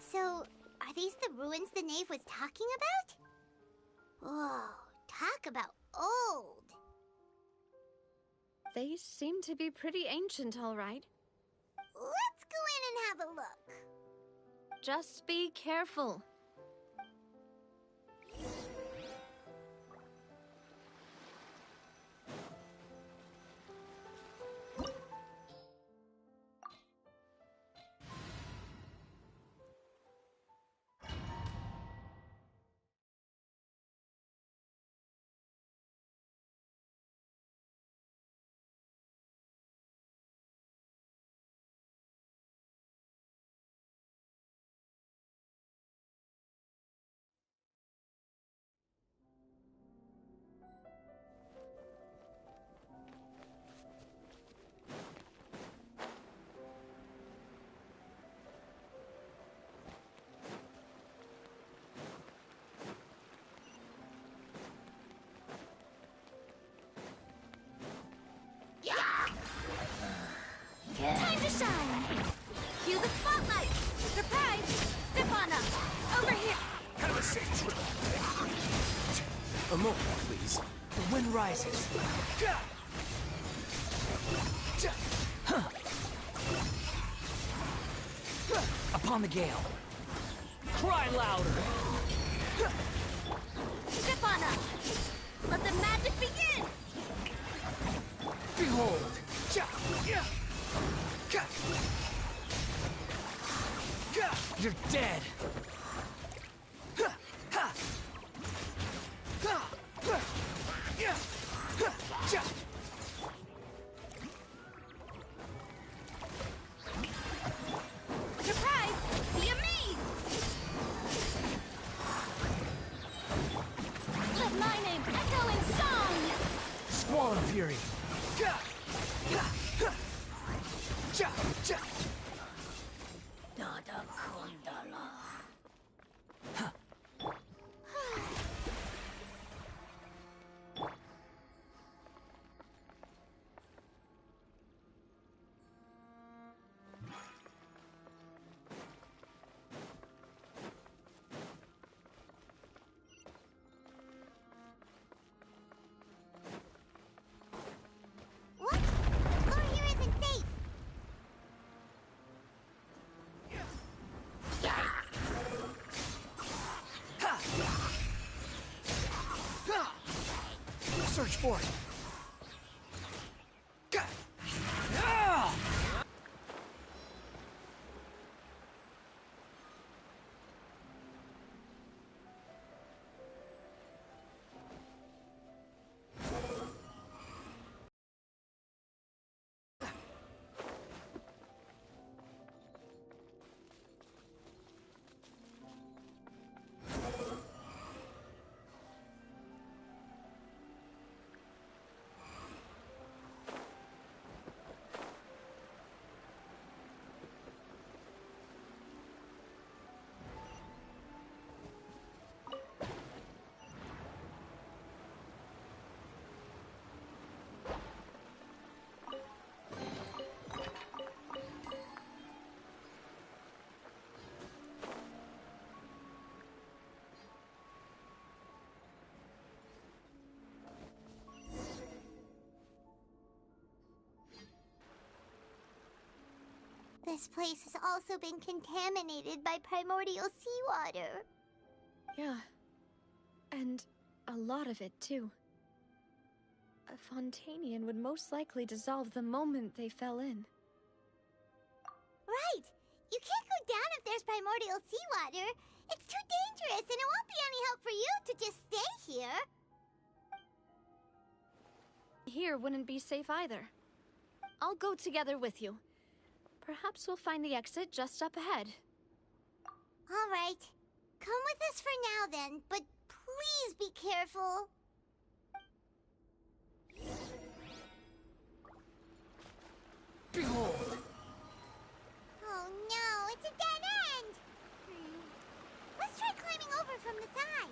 So, are these the ruins the knave was talking about? Whoa, talk about old. They seem to be pretty ancient, all right. Let's go in and have a look. Just be careful. Time to shine! Cue the spotlight! Surprise! Step on up! Over here! Have a safe trip. A moment, please. The wind rises. Upon the gale. Cry louder! Step on up! Let the magic begin! Behold! You're dead! Surprise! Be amazed! Let my name echo in song! Squall and Fury! Dada Kundala. What? The floor here isn't safe. Search for it! This place has also been contaminated by primordial seawater. Yeah. And a lot of it, too. A Fontainian would most likely dissolve the moment they fell in. Right! You can't go down if there's primordial seawater. It's too dangerous, and it won't be any help for you to just stay here. Here wouldn't be safe either. I'll go together with you. Perhaps we'll find the exit just up ahead. All right. Come with us for now, then, but please be careful. Behold! Oh no, it's a dead end! Let's try climbing over from the side.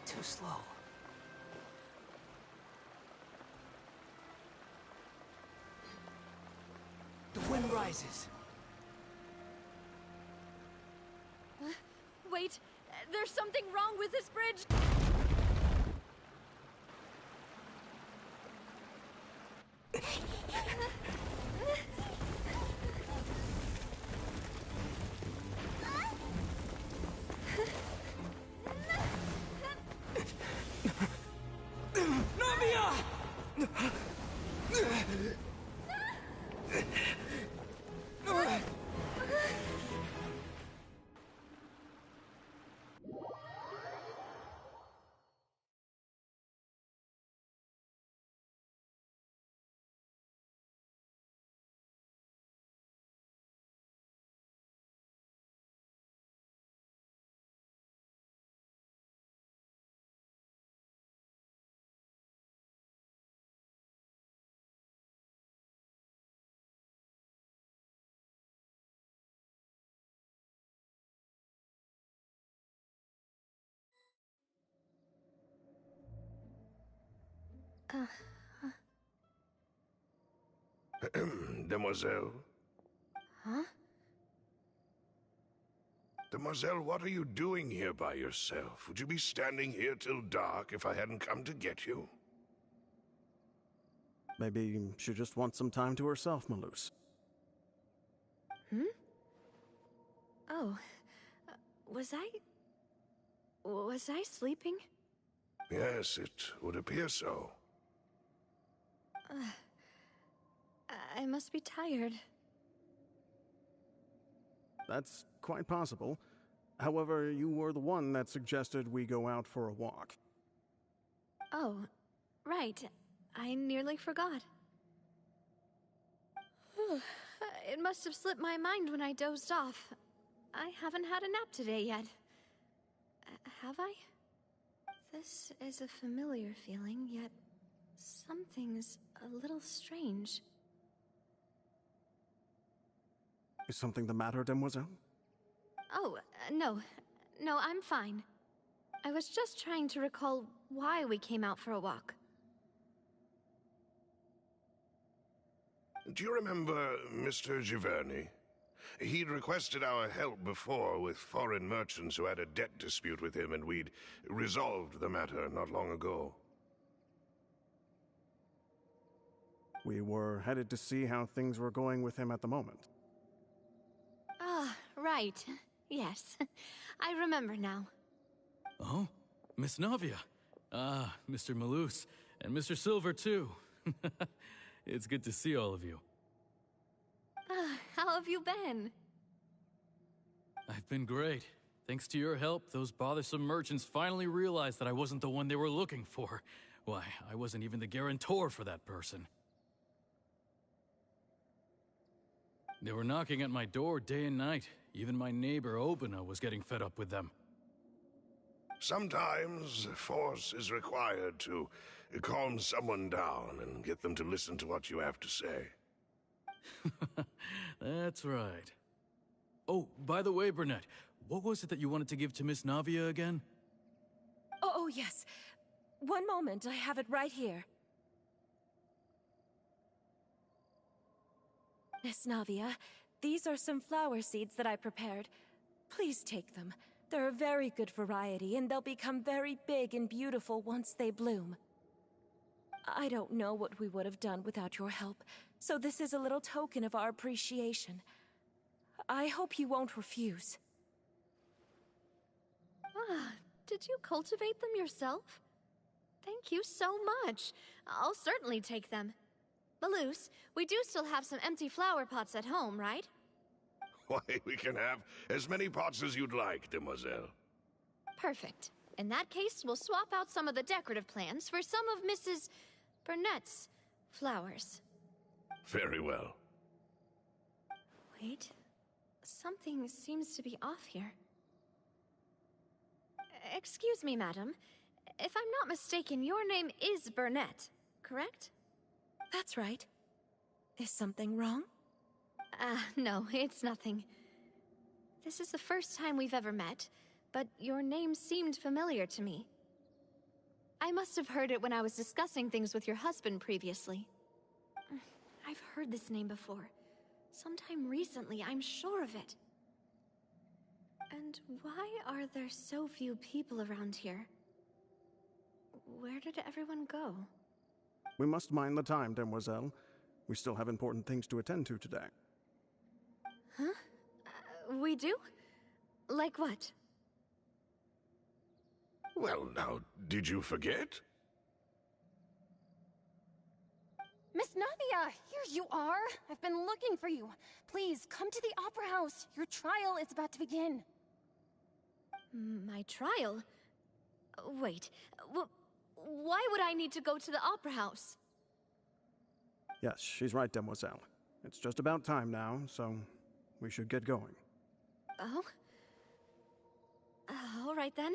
too slow. The wind rises. Wait, there's something wrong with this bridge! Demoiselle? Huh? Demoiselle, what are you doing here by yourself? Would you be standing here till dark if I hadn't come to get you? Maybe she just wants some time to herself, Maloose. Hmm? Oh. Was I sleeping? Yes, it would appear so. I must be tired. That's quite possible. However, you were the one that suggested we go out for a walk. Oh, right. I nearly forgot. It must have slipped my mind when I dozed off. I haven't had a nap today yet. Have I? This is a familiar feeling, yet something's a little strange. Is something the matter, Demoiselle? Oh, no. No, I'm fine. I was just trying to recall why we came out for a walk. Do you remember Mr. Giverny? He'd requested our help before with foreign merchants who had a debt dispute with him, and we'd resolved the matter not long ago. We were headed to see how things were going with him at the moment. Ah, right. Yes. I remember now. Oh, Miss Navia. Ah, Mr. Maloose. And Mr. Silver, too. It's good to see all of you. How have you been? I've been great. Thanks to your help, those bothersome merchants finally realized that I wasn't the one they were looking for. Why, I wasn't even the guarantor for that person. They were knocking at my door day and night. Even my neighbor, Obina, was getting fed up with them. Sometimes force is required to calm someone down and get them to listen to what you have to say. That's right. Oh, by the way, Burnett, what was it that you wanted to give to Miss Navia again? Oh, yes. One moment, I have it right here. Miss Navia, these are some flower seeds that I prepared. Please take them. They're a very good variety, and they'll become very big and beautiful once they bloom. I don't know what we would have done without your help, so this is a little token of our appreciation. I hope you won't refuse. Ah, did you cultivate them yourself? Thank you so much. I'll certainly take them. Maloose, we do still have some empty flower pots at home, right? Why, we can have as many pots as you'd like, Demoiselle. Perfect. In that case, we'll swap out some of the decorative plants for some of Mrs. Burnett's flowers. Very well. Wait. Something seems to be off here. Excuse me, madam. If I'm not mistaken, your name is Burnett, correct? That's right. Is something wrong? No, it's nothing. This is the first time we've ever met, but your name seemed familiar to me. I must have heard it when I was discussing things with your husband previously. I've heard this name before. Sometime recently, I'm sure of it. And why are there so few people around here? Where did everyone go? We must mind the time, demoiselle. We still have important things to attend to today. Huh? We do? Like what? Well, now, did you forget? Miss Navia, here you are. I've been looking for you. Please, come to the Opera House. Your trial is about to begin. My trial? Wait, why would I need to go to the Opera House? Yes, she's right, demoiselle. It's just about time now, so we should get going. Oh? All right then.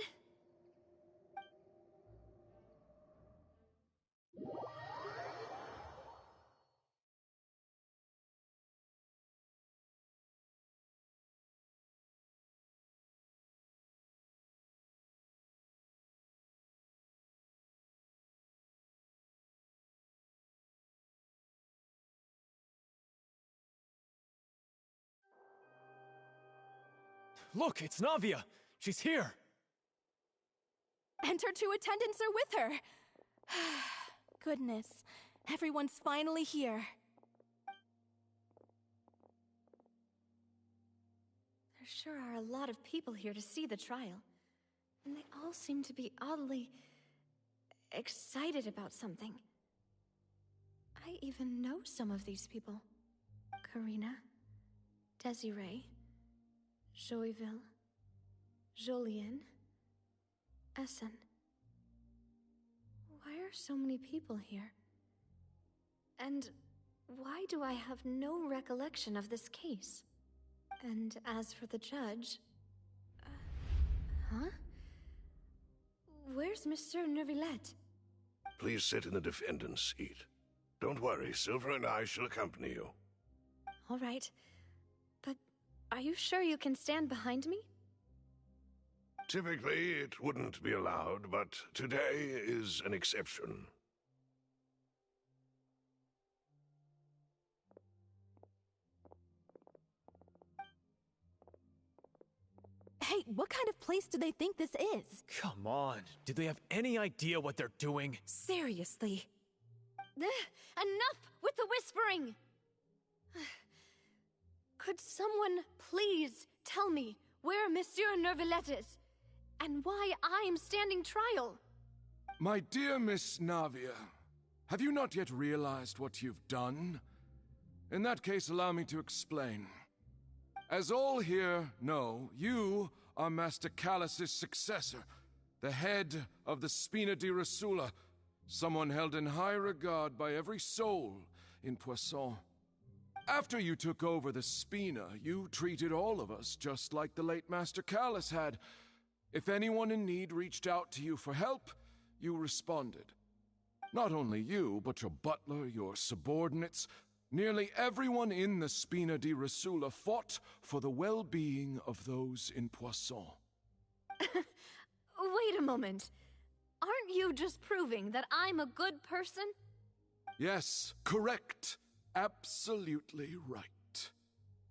Look, it's Navia! She's here! And her two attendants are with her. Goodness, everyone's finally here. There sure are a lot of people here to see the trial. And they all seem to be oddly excited about something. I even know some of these people. Karina, Desiree, Joyville, Jolien, Essen. Why are so many people here? And why do I have no recollection of this case? And as for the judge... huh? Where's Monsieur Neuvillette? Please sit in the defendant's seat. Don't worry, Silver and I shall accompany you. All right. But are you sure you can stand behind me? Typically, it wouldn't be allowed, but today is an exception. Hey, what kind of place do they think this is? Come on, do they have any idea what they're doing? Seriously. Enough with the whispering! Could someone please tell me where Monsieur Neuvillette is? And why I'm standing trial? My dear Miss Navia, have you not yet realized what you've done? In that case, allow me to explain. As all here know, you are Master Callus's successor, the head of the Spina di Rosula, someone held in high regard by every soul in Poisson. After you took over the Spina, you treated all of us just like the late Master Callus had. If anyone in need reached out to you for help, you responded. Not only you, but your butler, your subordinates, nearly everyone in the Spina di Rosula fought for the well-being of those in Poisson. Wait a moment. Aren't you just proving that I'm a good person? Yes, correct. Absolutely right.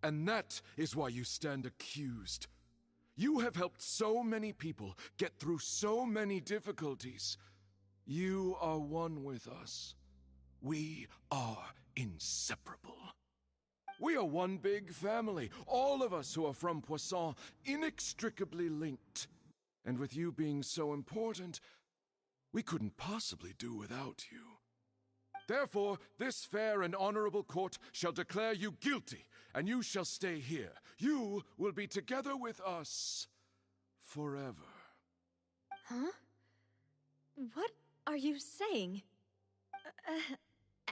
And that is why you stand accused. You have helped so many people get through so many difficulties. You are one with us. We are inseparable. We are one big family, all of us who are from Poisson, inextricably linked. And with you being so important, we couldn't possibly do without you. Therefore, this fair and honorable court shall declare you guilty, and you shall stay here. You will be together with us forever. Huh? What are you saying?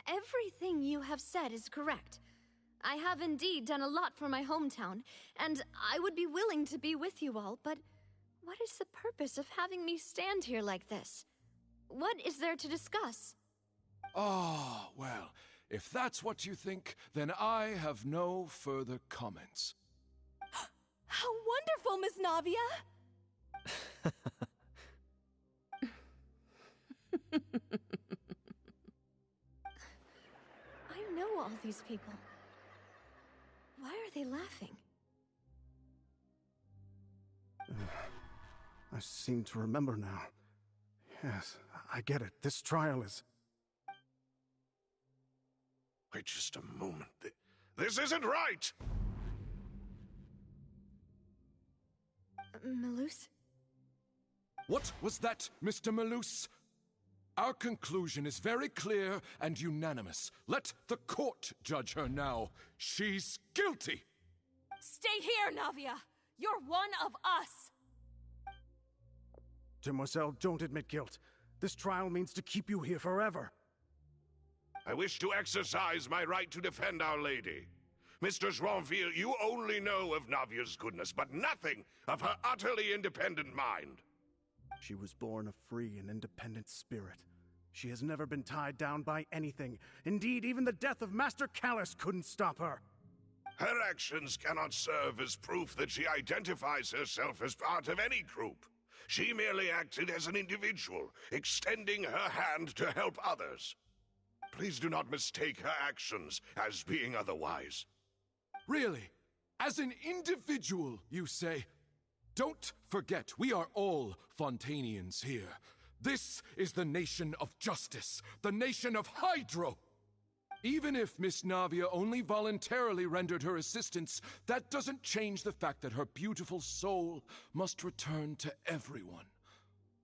Everything you have said is correct. I have indeed done a lot for my hometown, and I would be willing to be with you all, but what is the purpose of having me stand here like this? What is there to discuss? Ah, well, if that's what you think, then I have no further comments. How wonderful, Miss Navia! know all these people. Why are they laughing? I seem to remember now. Yes, I get it. This trial is... Wait just a moment. This isn't right! Malus? What was that, Mr. Malus? Our conclusion is very clear and unanimous. Let the court judge her now. She's guilty! Stay here, Navia! You're one of us! Demoiselle, don't admit guilt. This trial means to keep you here forever. I wish to exercise my right to defend Our Lady. Mr. Joinville, you only know of Navia's goodness, but nothing of her utterly independent mind. She was born a free and independent spirit. She has never been tied down by anything. Indeed, even the death of Master Callus couldn't stop her. Her actions cannot serve as proof that she identifies herself as part of any group. She merely acted as an individual, extending her hand to help others. Please do not mistake her actions as being otherwise. Really? As an individual, you say? Don't forget, we are all Fontainians here. This is the nation of justice, the nation of Hydro. Even if Miss Navia only voluntarily rendered her assistance, that doesn't change the fact that her beautiful soul must return to everyone.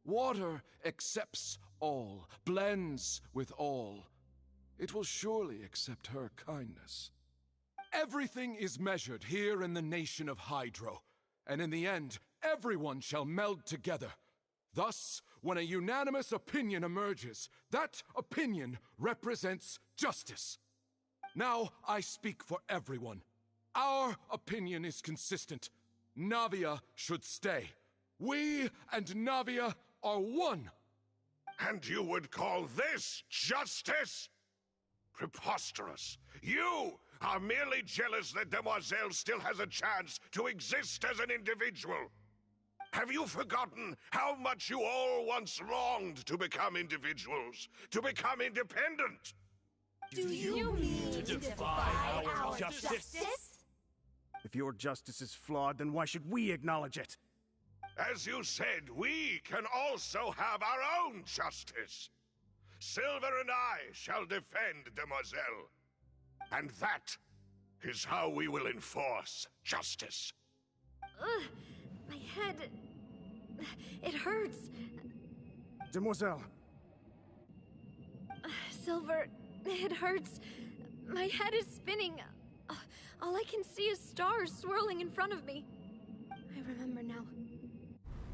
Water accepts all, blends with all. It will surely accept her kindness. Everything is measured here in the nation of Hydro, and in the end, everyone shall meld together. Thus, when a unanimous opinion emerges, that opinion represents justice. Now I speak for everyone. Our opinion is consistent. Navia should stay. We and Navia are one. And you would call this justice? Preposterous. You are merely jealous that Demoiselle still has a chance to exist as an individual. Have you forgotten how much you all once longed to become individuals, to become independent? Do you mean to defy our justice? If your justice is flawed, then why should we acknowledge it? As you said, we can also have our own justice. Silver and I shall defend Demoiselle. And that is how we will enforce justice. Ugh, my head... it hurts. Demoiselle. Silver, it hurts. My head is spinning. All I can see is stars swirling in front of me. I remember now.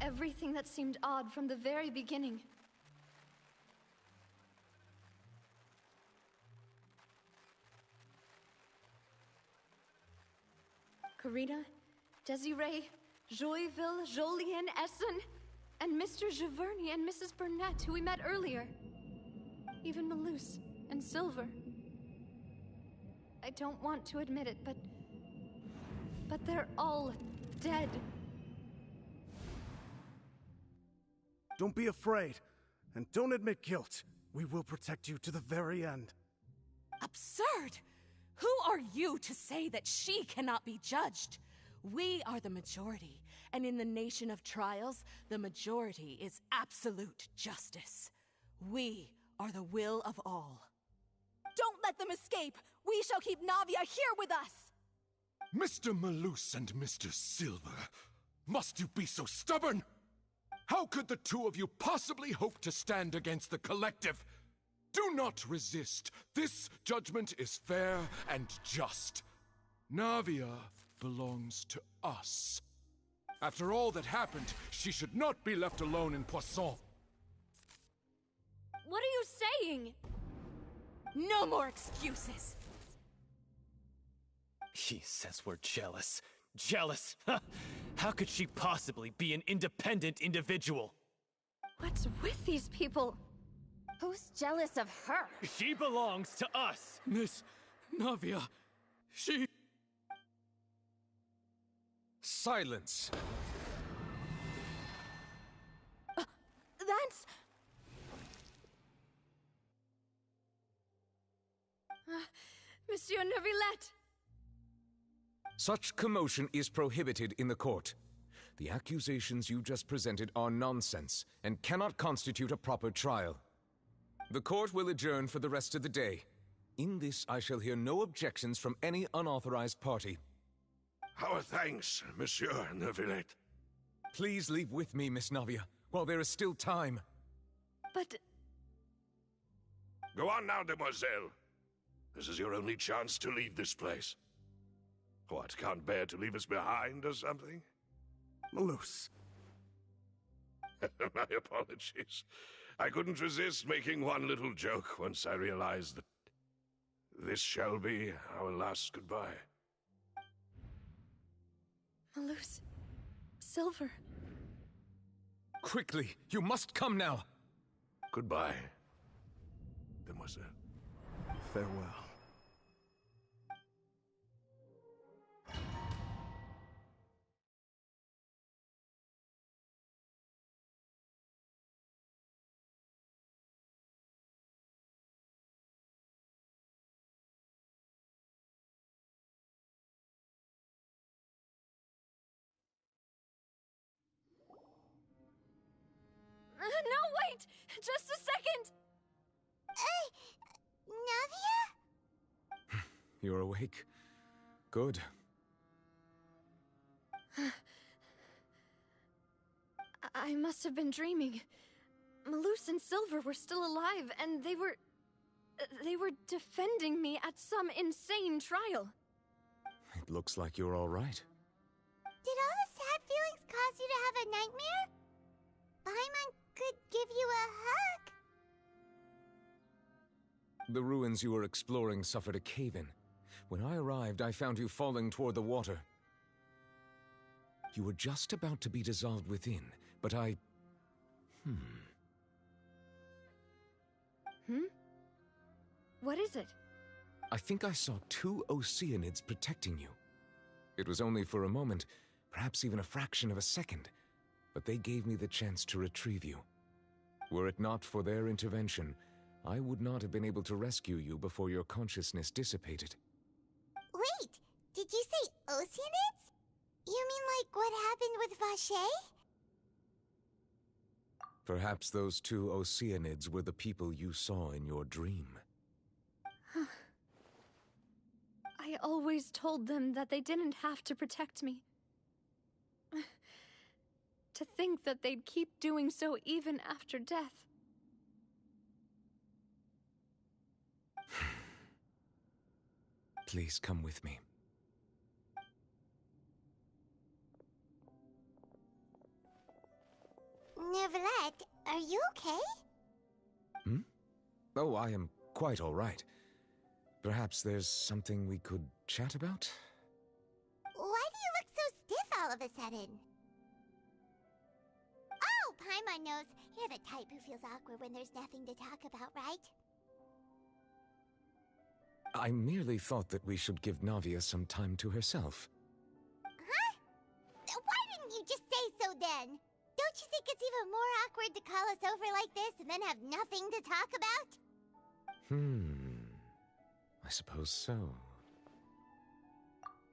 Everything that seemed odd from the very beginning. Karina, Desiree, Joyville, Jolien, Essen, and Mr. Giverny and Mrs. Burnett, who we met earlier. Even Malus and Silver. I don't want to admit it, but they're all dead. Don't be afraid, and don't admit guilt. We will protect you to the very end. Absurd! Who are you to say that she cannot be judged? We are the majority, and in the nation of trials, the majority is absolute justice. We are the will of all. Don't let them escape! We shall keep Navia here with us! Mr. Malus and Mr. Silver, must you be so stubborn? How could the two of you possibly hope to stand against the collective? Do not resist. This judgment is fair and just. Navia belongs to us. After all that happened, she should not be left alone in Poisson. What are you saying? No more excuses! He says we're jealous. Jealous? How could she possibly be an independent individual? What's with these people? Who's jealous of her? She belongs to us! Miss Navia, she... Silence. That's... Monsieur Neuvillette! Such commotion is prohibited in the court. The accusations you just presented are nonsense and cannot constitute a proper trial. The court will adjourn for the rest of the day. In this, I shall hear no objections from any unauthorized party. Our thanks, Monsieur Neuvillette. Please leave with me, Miss Navia, while there is still time. But... Go on now, demoiselle. This is your only chance to leave this place. What, can't bear to leave us behind or something? Malus. My apologies. I couldn't resist making one little joke once I realized that this shall be our last goodbye. Malus... Silver... Quickly, you must come now! Goodbye, demoiselle. Farewell. No, wait! Just a second! Navia? You're awake. Good. I must have been dreaming. Malus and Silver were still alive, and they were defending me at some insane trial. It looks like you're all right. Did all the sad feelings cause you to have a nightmare? Paimon could give you a hug. The ruins you were exploring suffered a cave-in. When I arrived, I found you falling toward the water. You were just about to be dissolved within, but I... What is it? I think I saw 2 Oceanids protecting you. It was only for a moment, perhaps even a fraction of a second, but they gave me the chance to retrieve you. Were it not for their intervention, I would not have been able to rescue you before your consciousness dissipated. Wait, did you say Oceanids? You mean like what happened with Vache? Perhaps those 2 Oceanids were the people you saw in your dream. I always told them that they didn't have to protect me. To think that they'd keep doing so even after death. Please come with me. Neuvillette, are you okay? Oh, I am quite all right. Perhaps there's something we could chat about? Why do you look so stiff all of a sudden? Oh, Paimon knows. You're the type who feels awkward when there's nothing to talk about, right? I merely thought that we should give Navia some time to herself. Huh? Why didn't you just say so then? Don't you think it's even more awkward to call us over like this and then have nothing to talk about? I suppose so.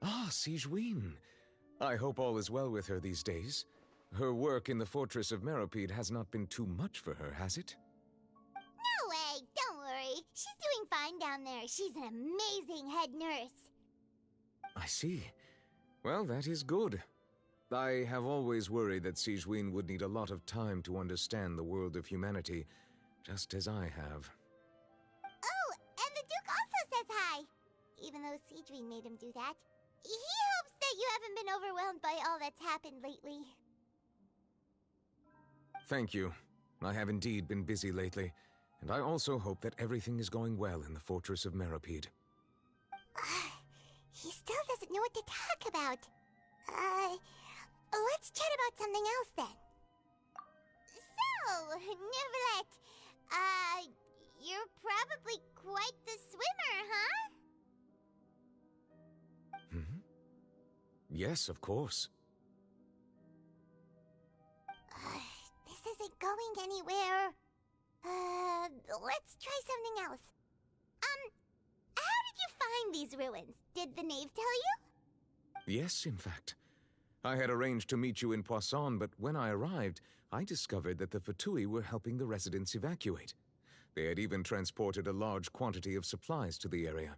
Ah, Sigewinne. I hope all is well with her these days. Her work in the Fortress of Meropide has not been too much for her, has it? No way, don't worry. She's doing fine down there. She's an amazing head nurse. I see. Well, that is good. I have always worried that Sigewinne would need a lot of time to understand the world of humanity, just as I have. Oh, and the Duke also says hi. Even though Sigewinne made him do that. He hopes that you haven't been overwhelmed by all that's happened lately. Thank you. I have indeed been busy lately, and I also hope that everything is going well in the Fortress of Meropide. He still doesn't know what to talk about. Let's chat about something else then. So, Neuvillette, you're probably quite the swimmer, huh? Yes, of course. This isn't going anywhere. Let's try something else. How did you find these ruins. Did the knave tell you? Yes, in fact. I had arranged to meet you in Poisson, but when I arrived, I discovered that the Fatui were helping the residents evacuate. They had even transported a large quantity of supplies to the area.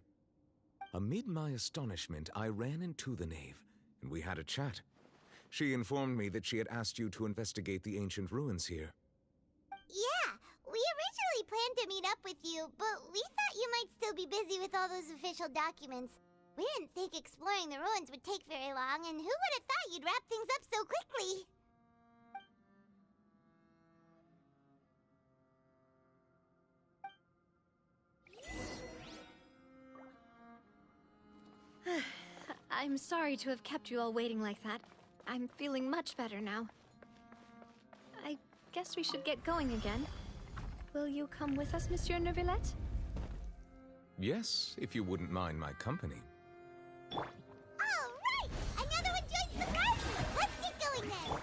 Amid my astonishment, I ran into the knave, and we had a chat. She informed me that she had asked you to investigate the ancient ruins here. Yeah, we originally planned to meet up with you, but we thought you might still be busy with all those official documents. We didn't think exploring the ruins would take very long, and who would have thought you'd wrap things up so quickly? I'm sorry to have kept you all waiting like that. I'm feeling much better now. I guess we should get going again. Will you come with us, Monsieur Neuvillette? Yes, if you wouldn't mind my company. All right! Another one joins the party! Let's get going then!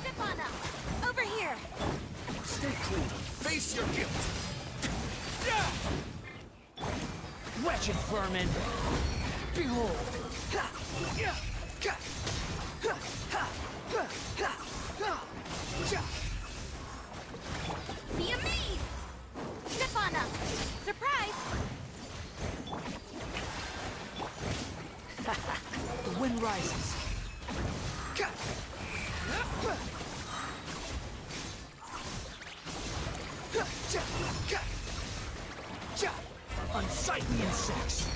Stefana! Over here! Stay cool and face your guilt! Wretched vermin! Behold! Be amazed! Stefana! Surprise! The wind rises. Unsightly insects!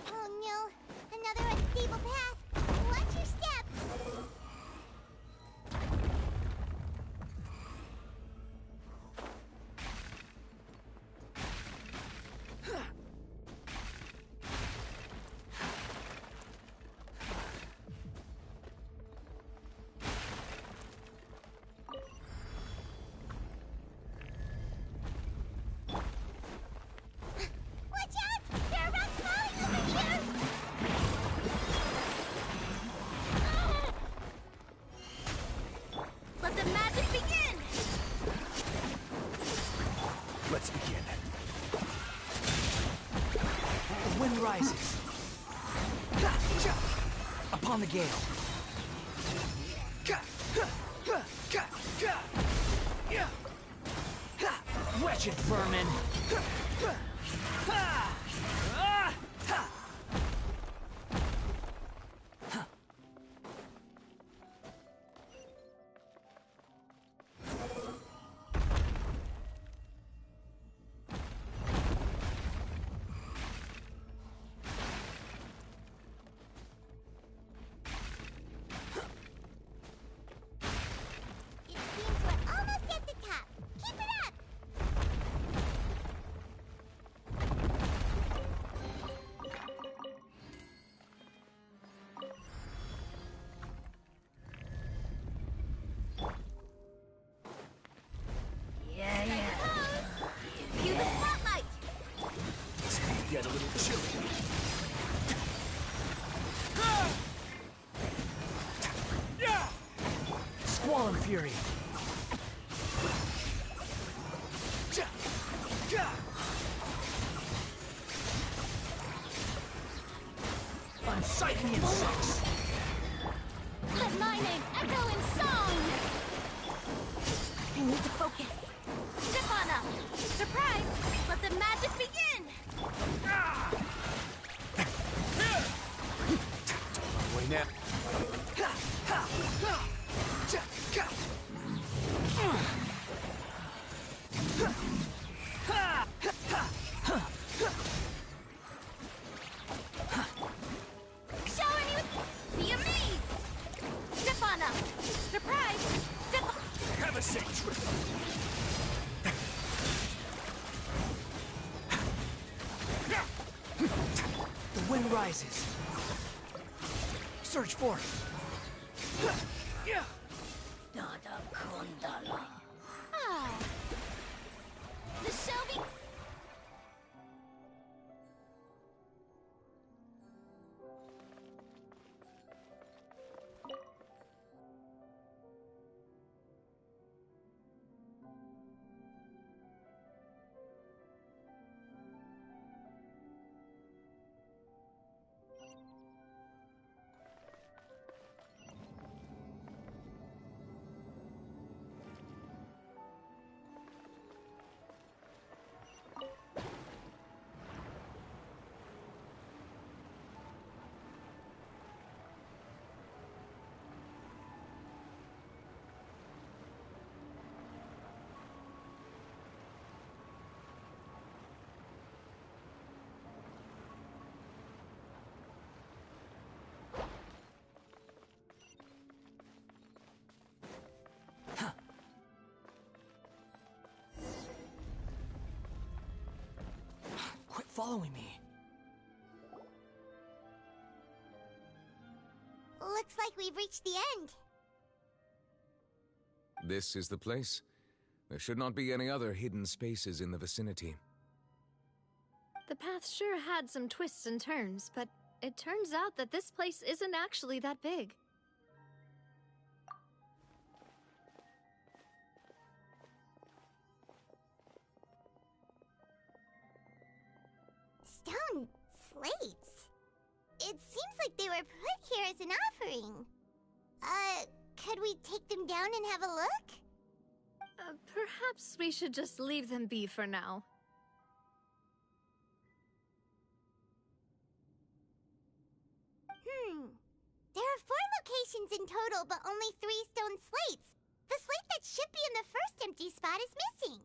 Oh no, another unstable path. Watch your step. Watch out! There are rocks falling over here! Let the magic begin! Let's begin. The wind rises. Upon the gale. Wretched vermin! It seems we're almost at the top. Keep it up! Cue the spotlight! It's gonna get a little chilly. Squall and fury. Unsightly insects. Let my name echo in song! I need to focus. Stefana! Surprise! Let the magic begin! Wait now. wind rises. Search for it. Yeah. Dada Kundala. Ah. The Shelby. Quit following me. Looks like we've reached the end. This is the place. There should not be any other hidden spaces in the vicinity. The path sure had some twists and turns, but it turns out that this place isn't actually that big. Stone slates. It seems like they were put here as an offering. Could we take them down and have a look? Perhaps we should just leave them be for now. There are 4 locations in total, but only 3 stone slates. The slate that should be in the first empty spot is missing.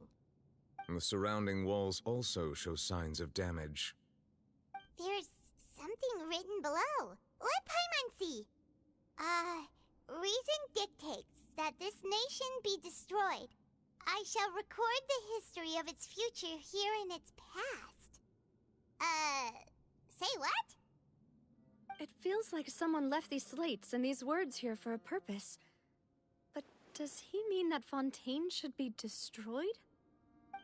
The surrounding walls also show signs of damage. There's something written below. Let Paimon see. Reason dictates that this nation be destroyed. I shall record the history of its future here in its past. Say what? It feels like someone left these slates and these words here for a purpose. But does he mean that Fontaine should be destroyed?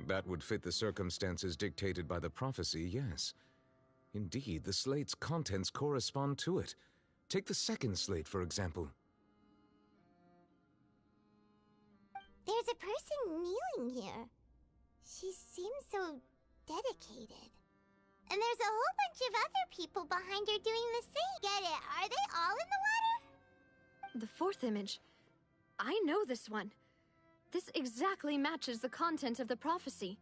That would fit the circumstances dictated by the prophecy, yes. Indeed, the slate's contents correspond to it. Take the second slate, for example. There's a person kneeling here. She seems so dedicated. And there's a whole bunch of other people behind her doing the same. Get it? Are they all in the water? The fourth image. I know this one. This exactly matches the content of the prophecy.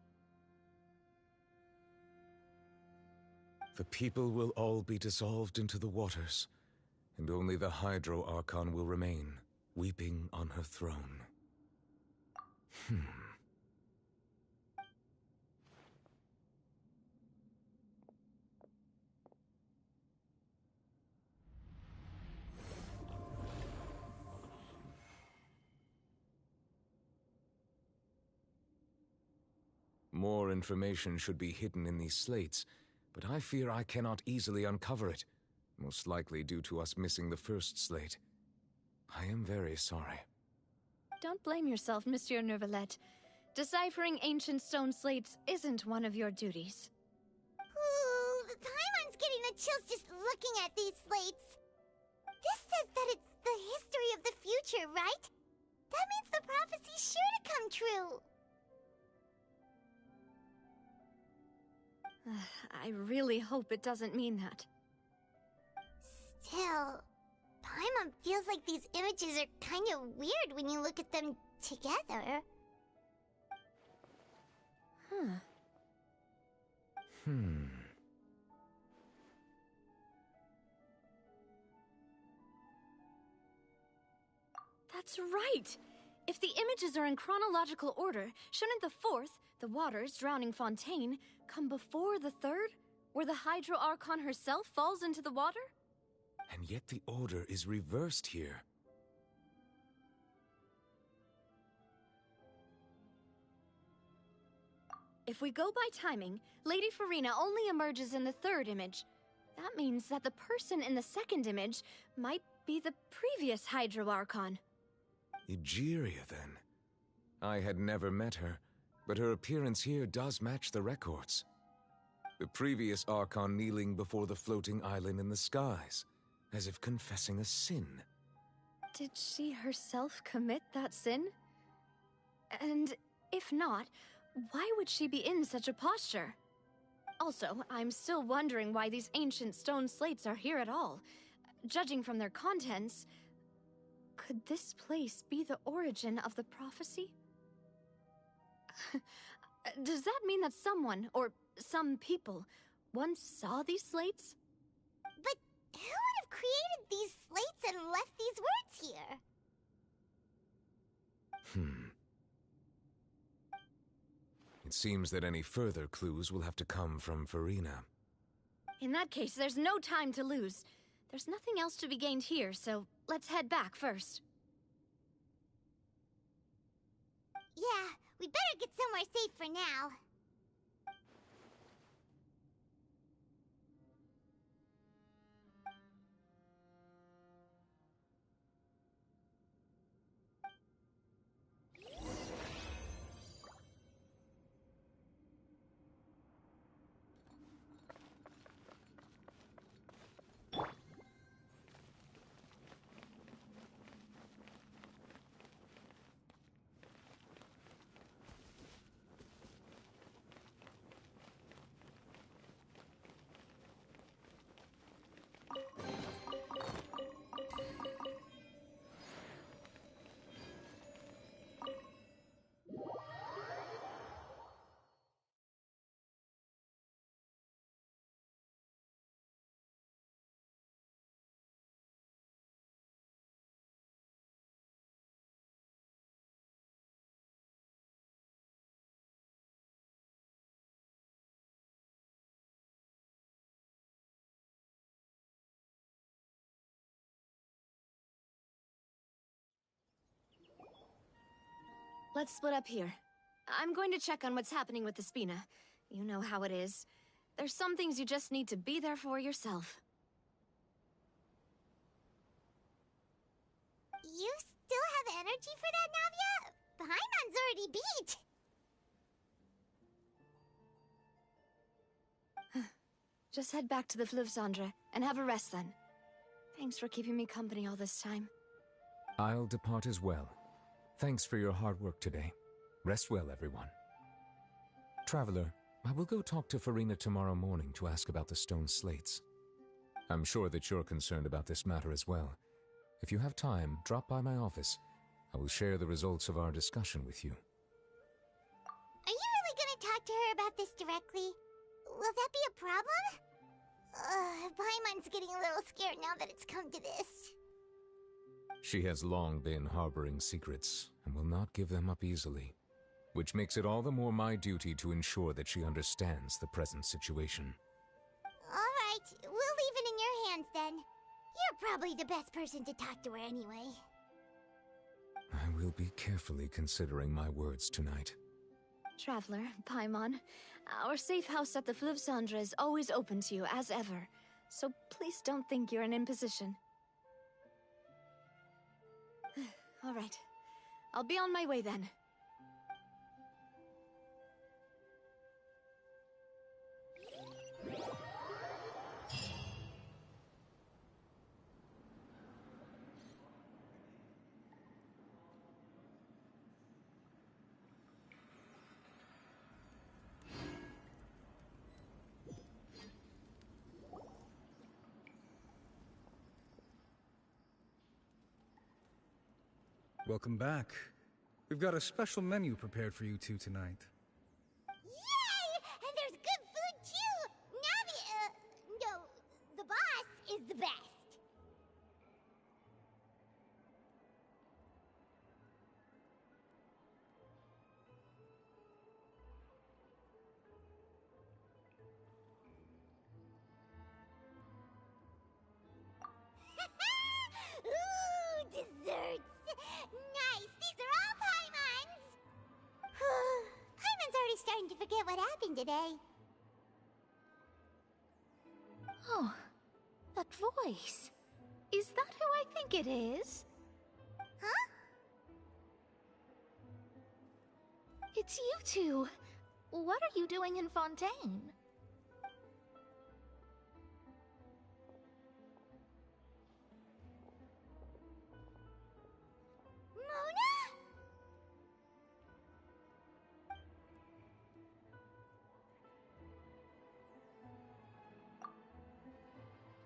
The people will all be dissolved into the waters, and only the Hydro Archon will remain, weeping on her throne. More information should be hidden in these slates, but I fear I cannot easily uncover it, most likely due to us missing the first slate. I am very sorry. Don't blame yourself, Monsieur Neuvillette. Deciphering ancient stone slates isn't one of your duties. Ooh, Paimon's getting the chills just looking at these slates. This says that it's the history of the future, right? That means the prophecy's sure to come true. I really hope it doesn't mean that. Still, Paimon feels like these images are kind of weird when you look at them together. That's right! If the images are in chronological order, shouldn't the fourth, the waters drowning Fontaine, come before the third, where the Hydro Archon herself falls into the water? And yet the order is reversed here. If we go by timing, Lady Farina only emerges in the third image. That means that the person in the second image might be the previous Hydro Archon. Egeria, then. I had never met her, but her appearance here does match the records. The previous Archon kneeling before the floating island in the skies, as if confessing a sin. Did she herself commit that sin? And if not, why would she be in such a posture? Also, I'm still wondering why these ancient stone slates are here at all. Judging from their contents, could this place be the origin of the prophecy? Does that mean that someone, or some people, once saw these slates? But who would have created these slates and left these words here? It seems that any further clues will have to come from Farina. In that case, there's no time to lose. There's nothing else to be gained here, so let's head back first. Yeah, we better get somewhere safe for now. Let's split up here. I'm going to check on what's happening with the Spina. You know how it is. There's some things you just need to be there for yourself. You still have energy for that, Navia? Paimon's already beat! Just head back to the Fluvsandre and have a rest then. Thanks for keeping me company all this time. I'll depart as well. Thanks for your hard work today. Rest well, everyone. Traveler, I will go talk to Farina tomorrow morning to ask about the stone slates. I'm sure that you're concerned about this matter as well. If you have time, drop by my office. I will share the results of our discussion with you. Are you really gonna talk to her about this directly? Will that be a problem? Paimon's getting a little scared now that it's come to this. She has long been harboring secrets and will not give them up easily, which makes it all the more my duty to ensure that she understands the present situation. Alright, we'll leave it in your hands then. You're probably the best person to talk to her anyway. I will be carefully considering my words tonight. Traveler, Paimon, our safe house at the Fluvsandre is always open to you as ever, so please don't think you're an imposition. All right. I'll be on my way then. Welcome back. We've got a special menu prepared for you two tonight. Yay! And there's good food too! Navi, no, the boss is the best. Ooh, desserts! Nice! These are all Paimon's! Paimon's already starting to forget what happened today. Oh, That voice. Is that who I think it is? Huh? It's you two. What are you doing in Fontaine? Mona?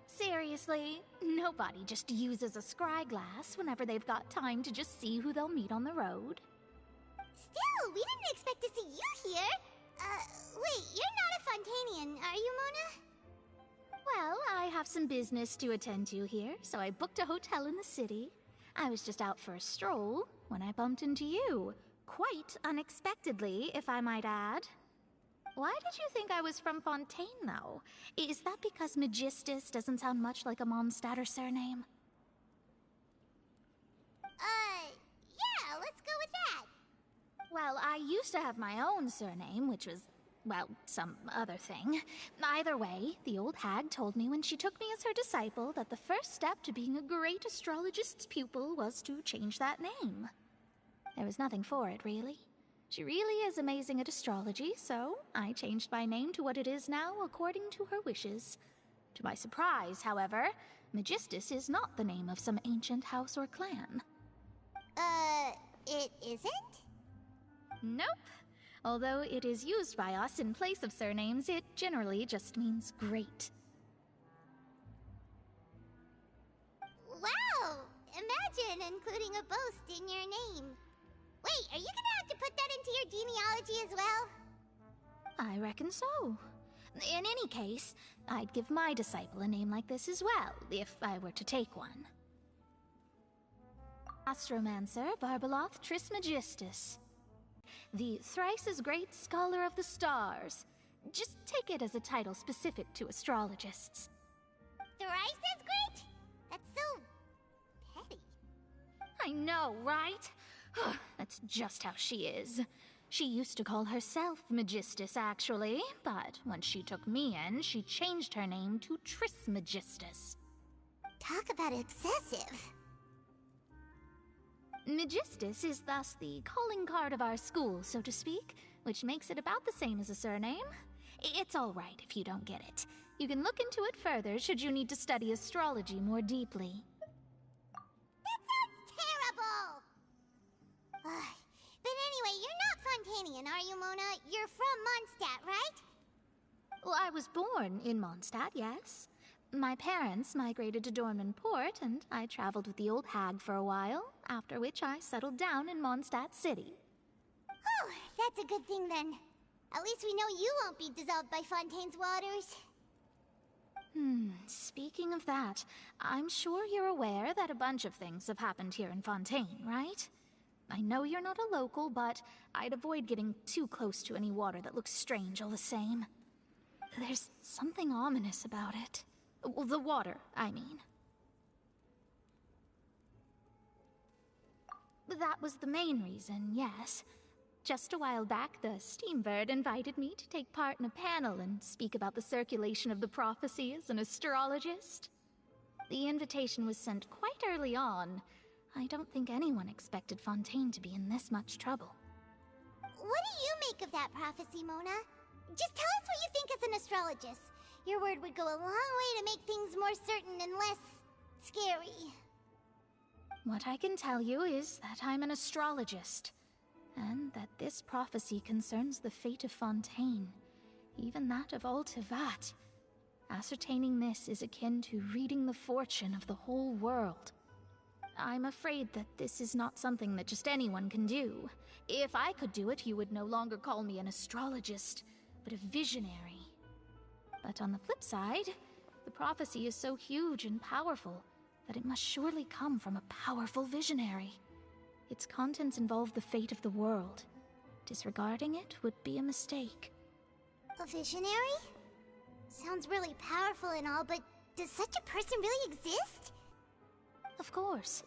Seriously, nobody just uses a scry glass whenever they've got time to just see who they'll meet on the road. Still, we didn't expect to see you here. Wait, you're not a Fontainian, are you, Mona? Well, I have some business to attend to here, so I booked a hotel in the city. I was just out for a stroll when I bumped into you. Quite unexpectedly, if I might add. Why did you think I was from Fontaine, though? Is that because Magistus doesn't sound much like a Mondstadter surname? Yeah, let's go with that. Well, I used to have my own surname, which was, well, some other thing. Either way, the old hag told me when she took me as her disciple that the first step to being a great astrologist's pupil was to change that name. There was nothing for it, really. She really is amazing at astrology, so I changed my name to what it is now according to her wishes. To my surprise, however, Magistus is not the name of some ancient house or clan. It isn't? Nope. Although it is used by us in place of surnames, it generally just means great. Wow! Imagine including a boast in your name. Wait, are you gonna have to put that into your genealogy as well? I reckon so. In any case, I'd give my disciple a name like this as well, if I were to take one. Astromancer Barbeloth Trismegistus. The thrice-as-great scholar of the stars. Just take it as a title specific to astrologists. Thrice as great? That's so petty. I know, right? That's just how she is. She used to call herself Magistus, actually, but when she took me in, she changed her name to Trismegistus. Talk about obsessive. Magistus is thus the calling card of our school, so to speak, which makes it about the same as a surname. It's all right if you don't get it. You can look into it further should you need to study astrology more deeply. That sounds terrible! But anyway, you're not Fontainian, are you, Mona? You're from Mondstadt, right? Well, I was born in Mondstadt, yes. My parents migrated to Dorman Port, and I traveled with the old hag for a while, after which I settled down in Mondstadt City. Oh, that's a good thing then. At least we know you won't be dissolved by Fontaine's waters. Speaking of that, I'm sure you're aware that a bunch of things have happened here in Fontaine, right? I know you're not a local, but I'd avoid getting too close to any water that looks strange all the same. There's something ominous about it. Well, the water, I mean. That was the main reason, yes. Just a while back, the Steambird invited me to take part in a panel and speak about the circulation of the prophecy as an astrologist. The invitation was sent quite early on. I don't think anyone expected Fontaine to be in this much trouble. What do you make of that prophecy, Mona? Just tell us what you think as an astrologist. Your word would go a long way to make things more certain and less scary. What I can tell you is that I'm an astrologist, and that this prophecy concerns the fate of Fontaine, even that of all Tevat. Ascertaining this is akin to reading the fortune of the whole world. I'm afraid that this is not something that just anyone can do. If I could do it, you would no longer call me an astrologist, but a visionary. But on the flip side, the prophecy is so huge and powerful that it must surely come from a powerful visionary. Its contents involve the fate of the world. Disregarding it would be a mistake. A visionary? Sounds really powerful and all, but does such a person really exist? Of course.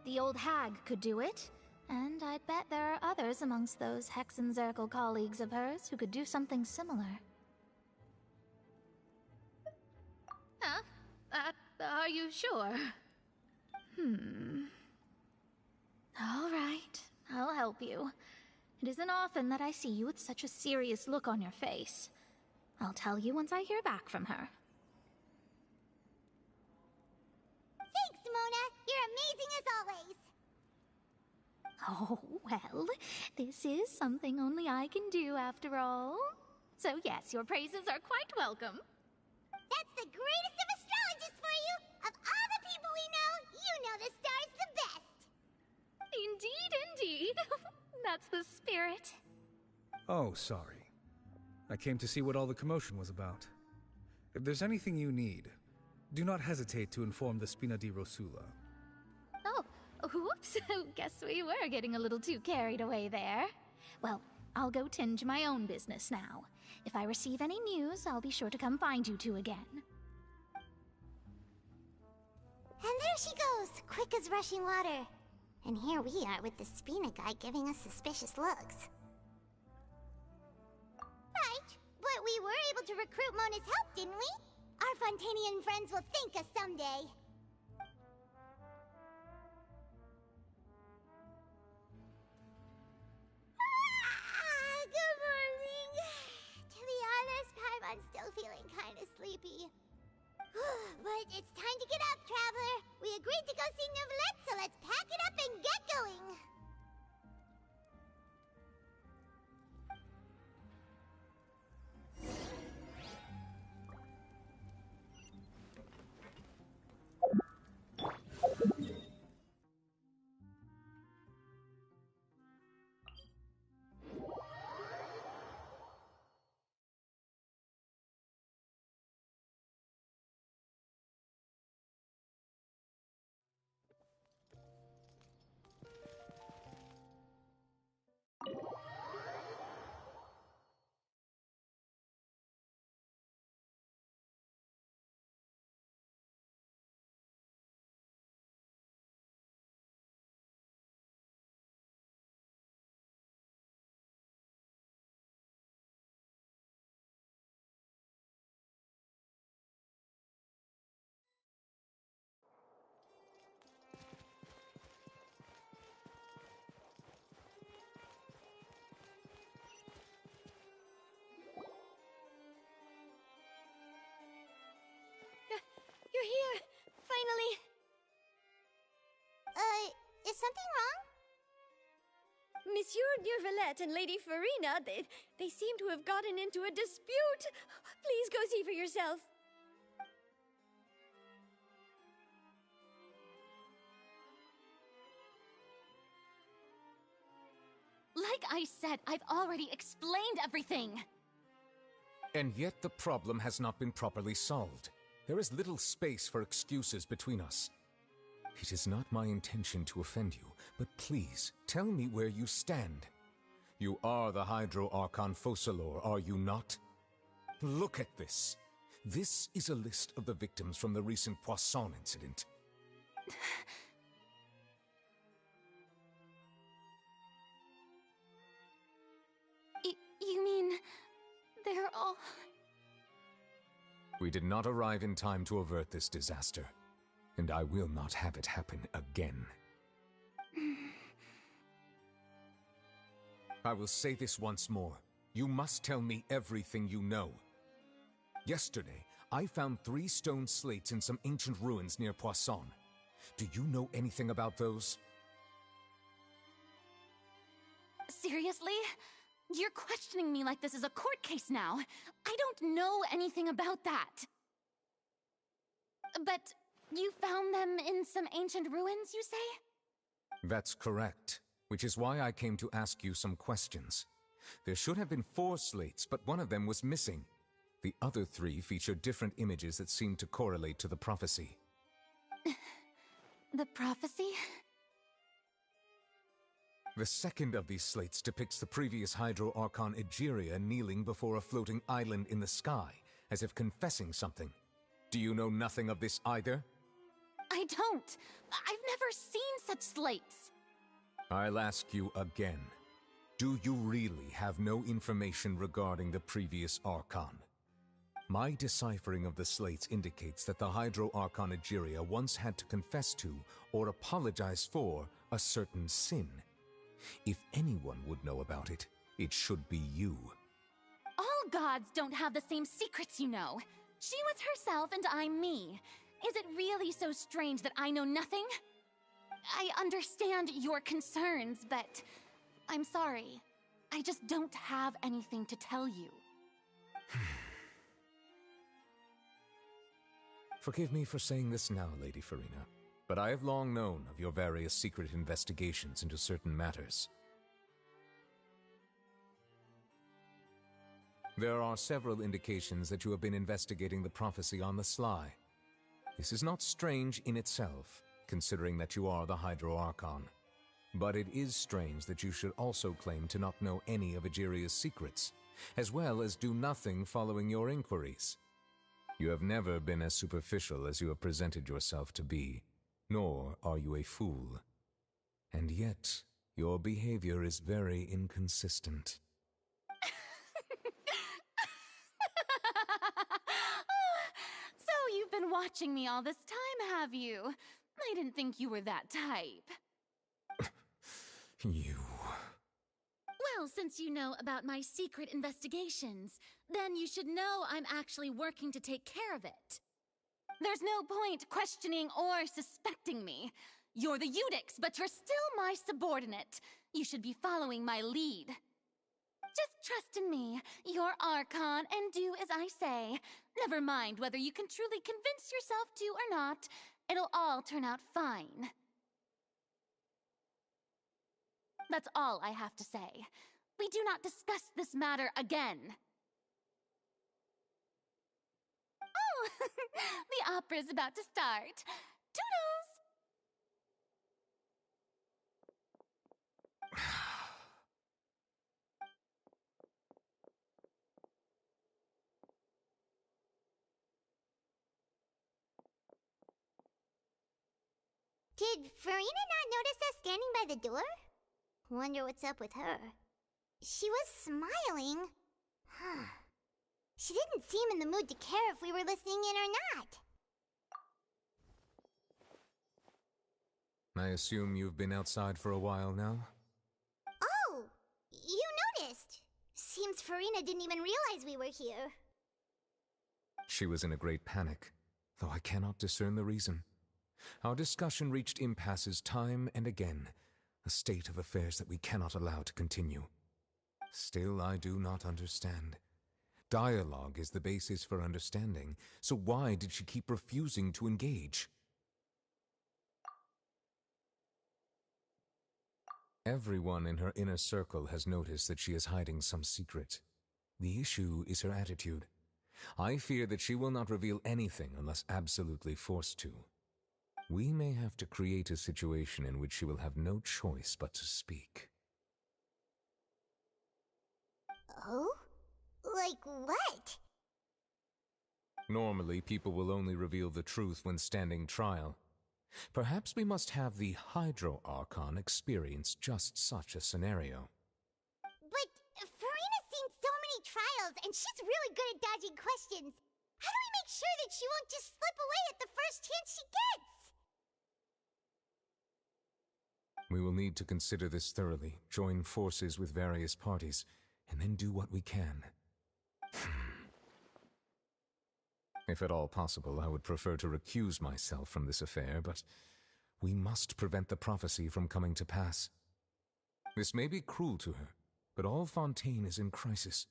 The old hag could do it, and I'd bet there are others amongst those Hexenzirkel colleagues of hers who could do something similar. Are you sure? All right, I'll help you. It isn't often that I see you with such a serious look on your face. I'll tell you once I hear back from her. Thanks, Mona. You're amazing as always. Oh, well, this is something only I can do after all. So yes, your praises are quite welcome. That's the greatest of astrologists for you! Of all the people we know, you know the star's the best! Indeed, indeed. That's the spirit. Oh, sorry. I came to see what all the commotion was about. If there's anything you need, do not hesitate to inform the Spina di Rosula. Oh, whoops. Guess we were getting a little too carried away there. Well, I'll go tend to my own business now. If I receive any news, I'll be sure to come find you two again. And there she goes, quick as rushing water. And here we are with the Spina guy giving us suspicious looks. Right, but we were able to recruit Mona's help, didn't we? Our Fontanian friends will thank us someday. Good morning. To be honest, I'm still feeling kind of sleepy. But it's time to get up, Traveler. We agreed to go see Neuvillette, so let's pack it up and get going. You're here! Finally! Is something wrong? Monsieur Neuvillette and Lady Farina, they seem to have gotten into a dispute. Please go see for yourself. Like I said, I've already explained everything. And yet the problem has not been properly solved. There is little space for excuses between us. It is not my intention to offend you, but please, tell me where you stand. You are the Hydro Archon Focalor, are you not? Look at this. This is a list of the victims from the recent Poisson incident. You mean... they're all... We did not arrive in time to avert this disaster, and I will not have it happen again. I will say this once more. You must tell me everything you know. Yesterday, I found 3 stone slates in some ancient ruins near Poisson. Do you know anything about those? Seriously? You're questioning me like this is a court case now. I don't know anything about that. But you found them in some ancient ruins, you say? That's correct, which is why I came to ask you some questions. There should have been 4 slates, but one of them was missing. The other 3 feature different images that seem to correlate to the prophecy. The prophecy? The second of these slates depicts the previous Hydro Archon Egeria kneeling before a floating island in the sky, as if confessing something. Do you know nothing of this either? I don't. I've never seen such slates. I'll ask you again. Do you really have no information regarding the previous Archon? My deciphering of the slates indicates that the Hydro Archon Egeria once had to confess to, or apologize for, a certain sin. If anyone would know about it, it should be you. All gods don't have the same secrets, you know. She was herself and I'm me. Is it really so strange that I know nothing? I understand your concerns, but I'm sorry. I just don't have anything to tell you. Forgive me for saying this now, Lady Farina, but I have long known of your various secret investigations into certain matters. There are several indications that you have been investigating the prophecy on the sly. This is not strange in itself, considering that you are the Hydro Archon. But it is strange that you should also claim to not know any of Egeria's secrets, as well as do nothing following your inquiries. You have never been as superficial as you have presented yourself to be, nor are you a fool. And yet, your behavior is very inconsistent. So you've been watching me all this time, have you? I didn't think you were that type. You... Well, since you know about my secret investigations, then you should know I'm actually working to take care of it. There's no point questioning or suspecting me. You're the Eudix, but you're still my subordinate. You should be following my lead. Just trust in me, your Archon, and do as I say. Never mind whether you can truly convince yourself to or not. It'll all turn out fine. That's all I have to say. We do not discuss this matter again. Oh, the opera's about to start. Toodles! Did Farina not notice us standing by the door? Wonder what's up with her. She was smiling. Huh. She didn't seem in the mood to care if we were listening in or not. I assume you've been outside for a while now? Oh! You noticed! Seems Farina didn't even realize we were here. She was in a great panic, though I cannot discern the reason. Our discussion reached impasses time and again, a state of affairs that we cannot allow to continue. Still, I do not understand. Dialogue is the basis for understanding, so why did she keep refusing to engage? Everyone in her inner circle has noticed that she is hiding some secret. The issue is her attitude. I fear that she will not reveal anything unless absolutely forced to. We may have to create a situation in which she will have no choice but to speak. Oh? Like what? Normally, people will only reveal the truth when standing trial. Perhaps we must have the Hydro Archon experience just such a scenario. But Farina's seen so many trials, and she's really good at dodging questions. How do we make sure that she won't just slip away at the first chance she gets? We will need to consider this thoroughly, join forces with various parties, and then do what we can. If at all possible, I would prefer to recuse myself from this affair, but we must prevent the prophecy from coming to pass. This may be cruel to her, but all Fontaine is in crisis.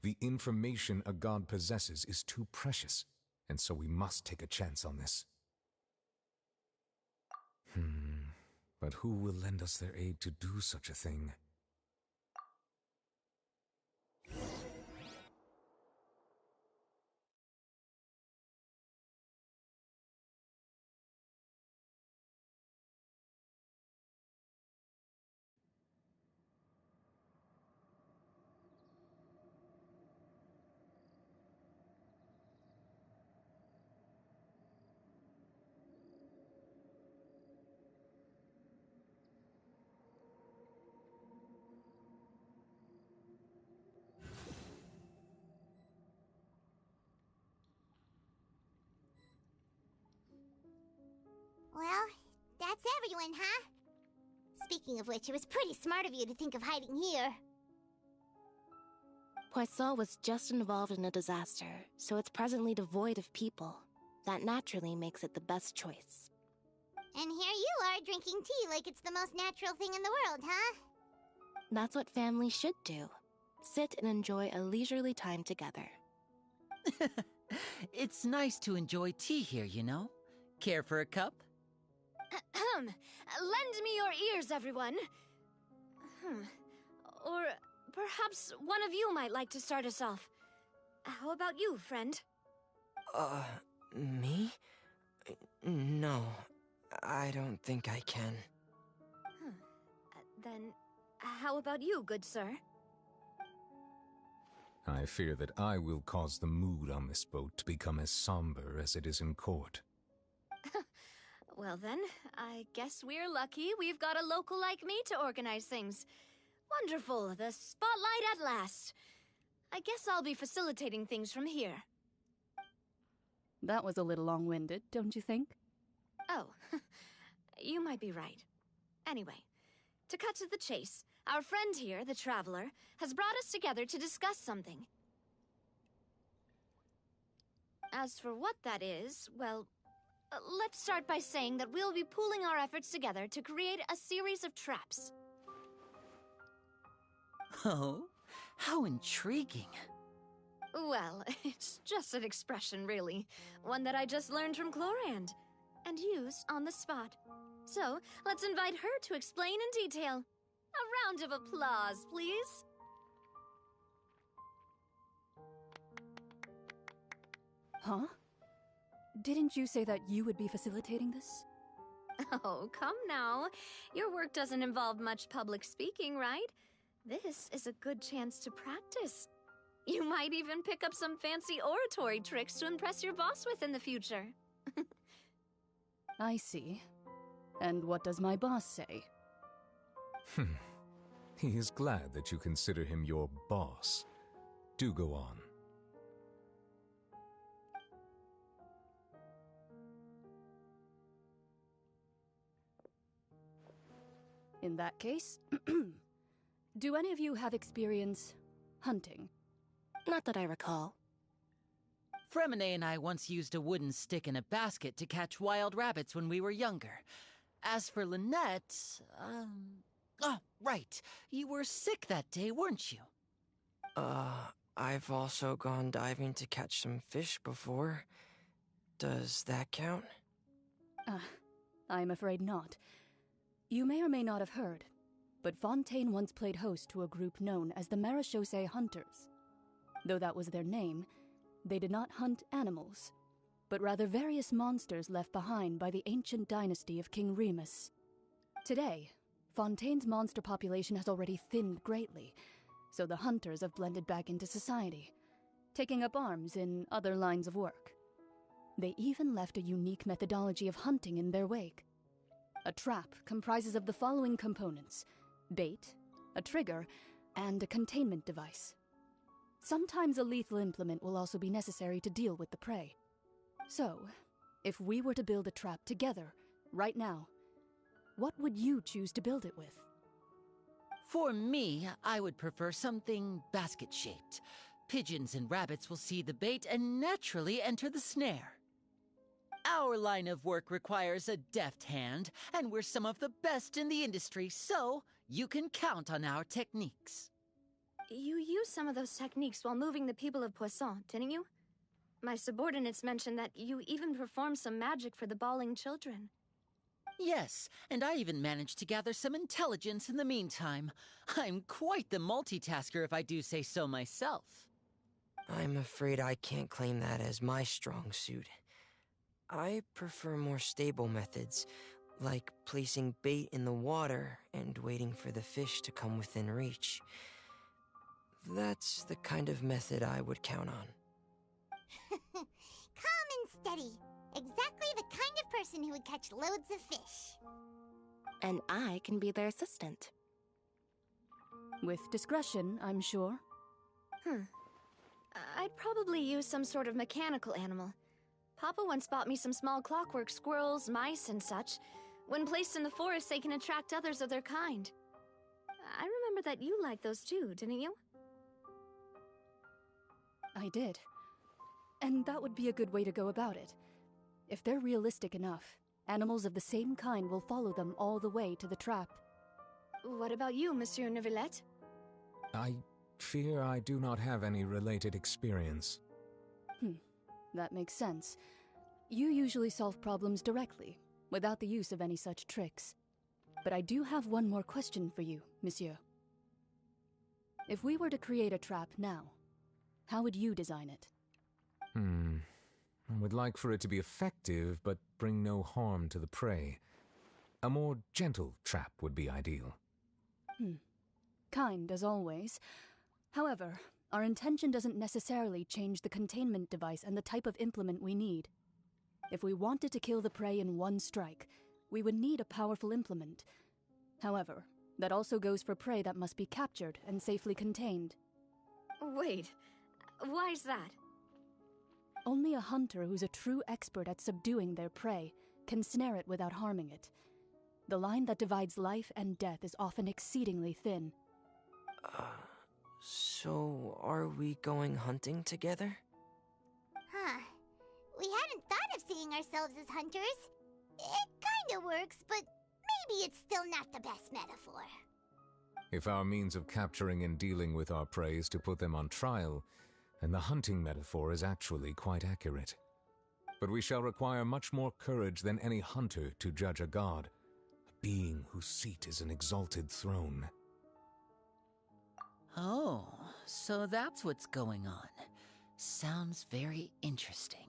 The information a god possesses is too precious, and so we must take a chance on this. But who will lend us their aid to do such a thing? everyone, huh? Speaking of which, it was pretty smart of you to think of hiding here. Poisson was just involved in a disaster, so it's presently devoid of people. That naturally makes it the best choice. And here you are drinking tea like it's the most natural thing in the world, huh? That's what families should do. Sit and enjoy a leisurely time together. It's nice to enjoy tea here, you know? Care for a cup? Lend me your ears, everyone. Or perhaps one of you might like to start us off. How about you, friend? Me? No, I don't think I can. Then, how about you, good sir? I fear that I will cause the mood on this boat to become as somber as it is in court. Well then, I guess we're lucky we've got a local like me to organize things. Wonderful, the spotlight at last. I guess I'll be facilitating things from here. That was a little long-winded, don't you think? Oh, you might be right. Anyway, to cut to the chase, our friend here, the Traveler, has brought us together to discuss something. As for what that is, well, let's start by saying that we'll be pooling our efforts together to create a series of traps. Oh, how intriguing. Well, it's just an expression, really. One that I just learned from Chlorand, and used on the spot. So, let's invite her to explain in detail. A round of applause, please. Huh? Didn't you say that you would be facilitating this? Oh, come now. Your work doesn't involve much public speaking, right? This is a good chance to practice. You might even pick up some fancy oratory tricks to impress your boss with in the future. I see. And what does my boss say? He is glad that you consider him your boss. Do go on. In that case, do any of you have experience hunting? Not that I recall. Fremine and I once used a wooden stick in a basket to catch wild rabbits when we were younger. As for Lynette, oh, right. You were sick that day, weren't you? I've also gone diving to catch some fish before. Does that count? I'm afraid not. You may or may not have heard, but Fontaine once played host to a group known as the Marechaussee Hunters. Though that was their name, they did not hunt animals, but rather various monsters left behind by the ancient dynasty of King Remus. Today, Fontaine's monster population has already thinned greatly, so the hunters have blended back into society, taking up arms in other lines of work. They even left a unique methodology of hunting in their wake. A trap comprises of the following components: bait, a trigger, and a containment device. Sometimes a lethal implement will also be necessary to deal with the prey. So, if we were to build a trap together, right now, what would you choose to build it with? For me, I would prefer something basket-shaped. Pigeons and rabbits will see the bait and naturally enter the snare. Our line of work requires a deft hand, and we're some of the best in the industry, so you can count on our techniques. You used some of those techniques while moving the people of Poisson, didn't you? My subordinates mentioned that you even performed some magic for the bawling children. Yes, and I even managed to gather some intelligence in the meantime. I'm quite the multitasker if I do say so myself. I'm afraid I can't claim that as my strong suit. I prefer more stable methods, like placing bait in the water and waiting for the fish to come within reach. That's the kind of method I would count on. Calm and steady. Exactly the kind of person who would catch loads of fish. And I can be their assistant. With discretion, I'm sure. I'd probably use some sort of mechanical animal. Papa once bought me some small clockwork squirrels, mice, and such, When placed in the forest, they can attract others of their kind. I remember that you liked those too, didn't you? I did. And that would be a good way to go about it. If they're realistic enough, animals of the same kind will follow them all the way to the trap. What about you, Monsieur Neuvillette? I fear I do not have any related experience. That makes sense. You usually solve problems directly, without the use of any such tricks. But I do have one more question for you, Monsieur. If we were to create a trap now, how would you design it? I would like for it to be effective, but bring no harm to the prey. A more gentle trap would be ideal. Kind, as always. However, our intention doesn't necessarily change the containment device and the type of implement we need. If we wanted to kill the prey in one strike, we would need a powerful implement. However, that also goes for prey that must be captured and safely contained. Wait, why's that? Only a hunter who's a true expert at subduing their prey can snare it without harming it. The line that divides life and death is often exceedingly thin. So are we going hunting together? Huh. We hadn't thought of seeing ourselves as hunters. It kinda works, but maybe it's still not the best metaphor. If our means of capturing and dealing with our prey is to put them on trial, then the hunting metaphor is actually quite accurate. But we shall require much more courage than any hunter to judge a god, a being whose seat is an exalted throne. Oh, so that's what's going on. Sounds very interesting.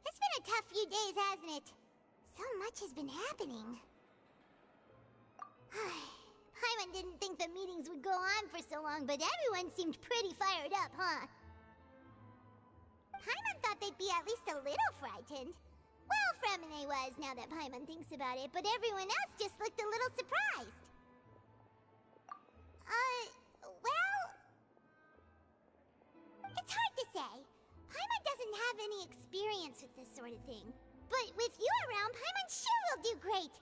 It's been a tough few days, hasn't it? So much has been happening. Paimon didn't think the meetings would go on for so long, but everyone seemed pretty fired up, huh? Paimon thought they'd be at least a little frightened. Well, Fremine was, now that Paimon thinks about it, but everyone else just looked a little surprised. Well... It's hard to say. Paimon doesn't have any experience with this sort of thing. But with you around, Paimon sure will do great.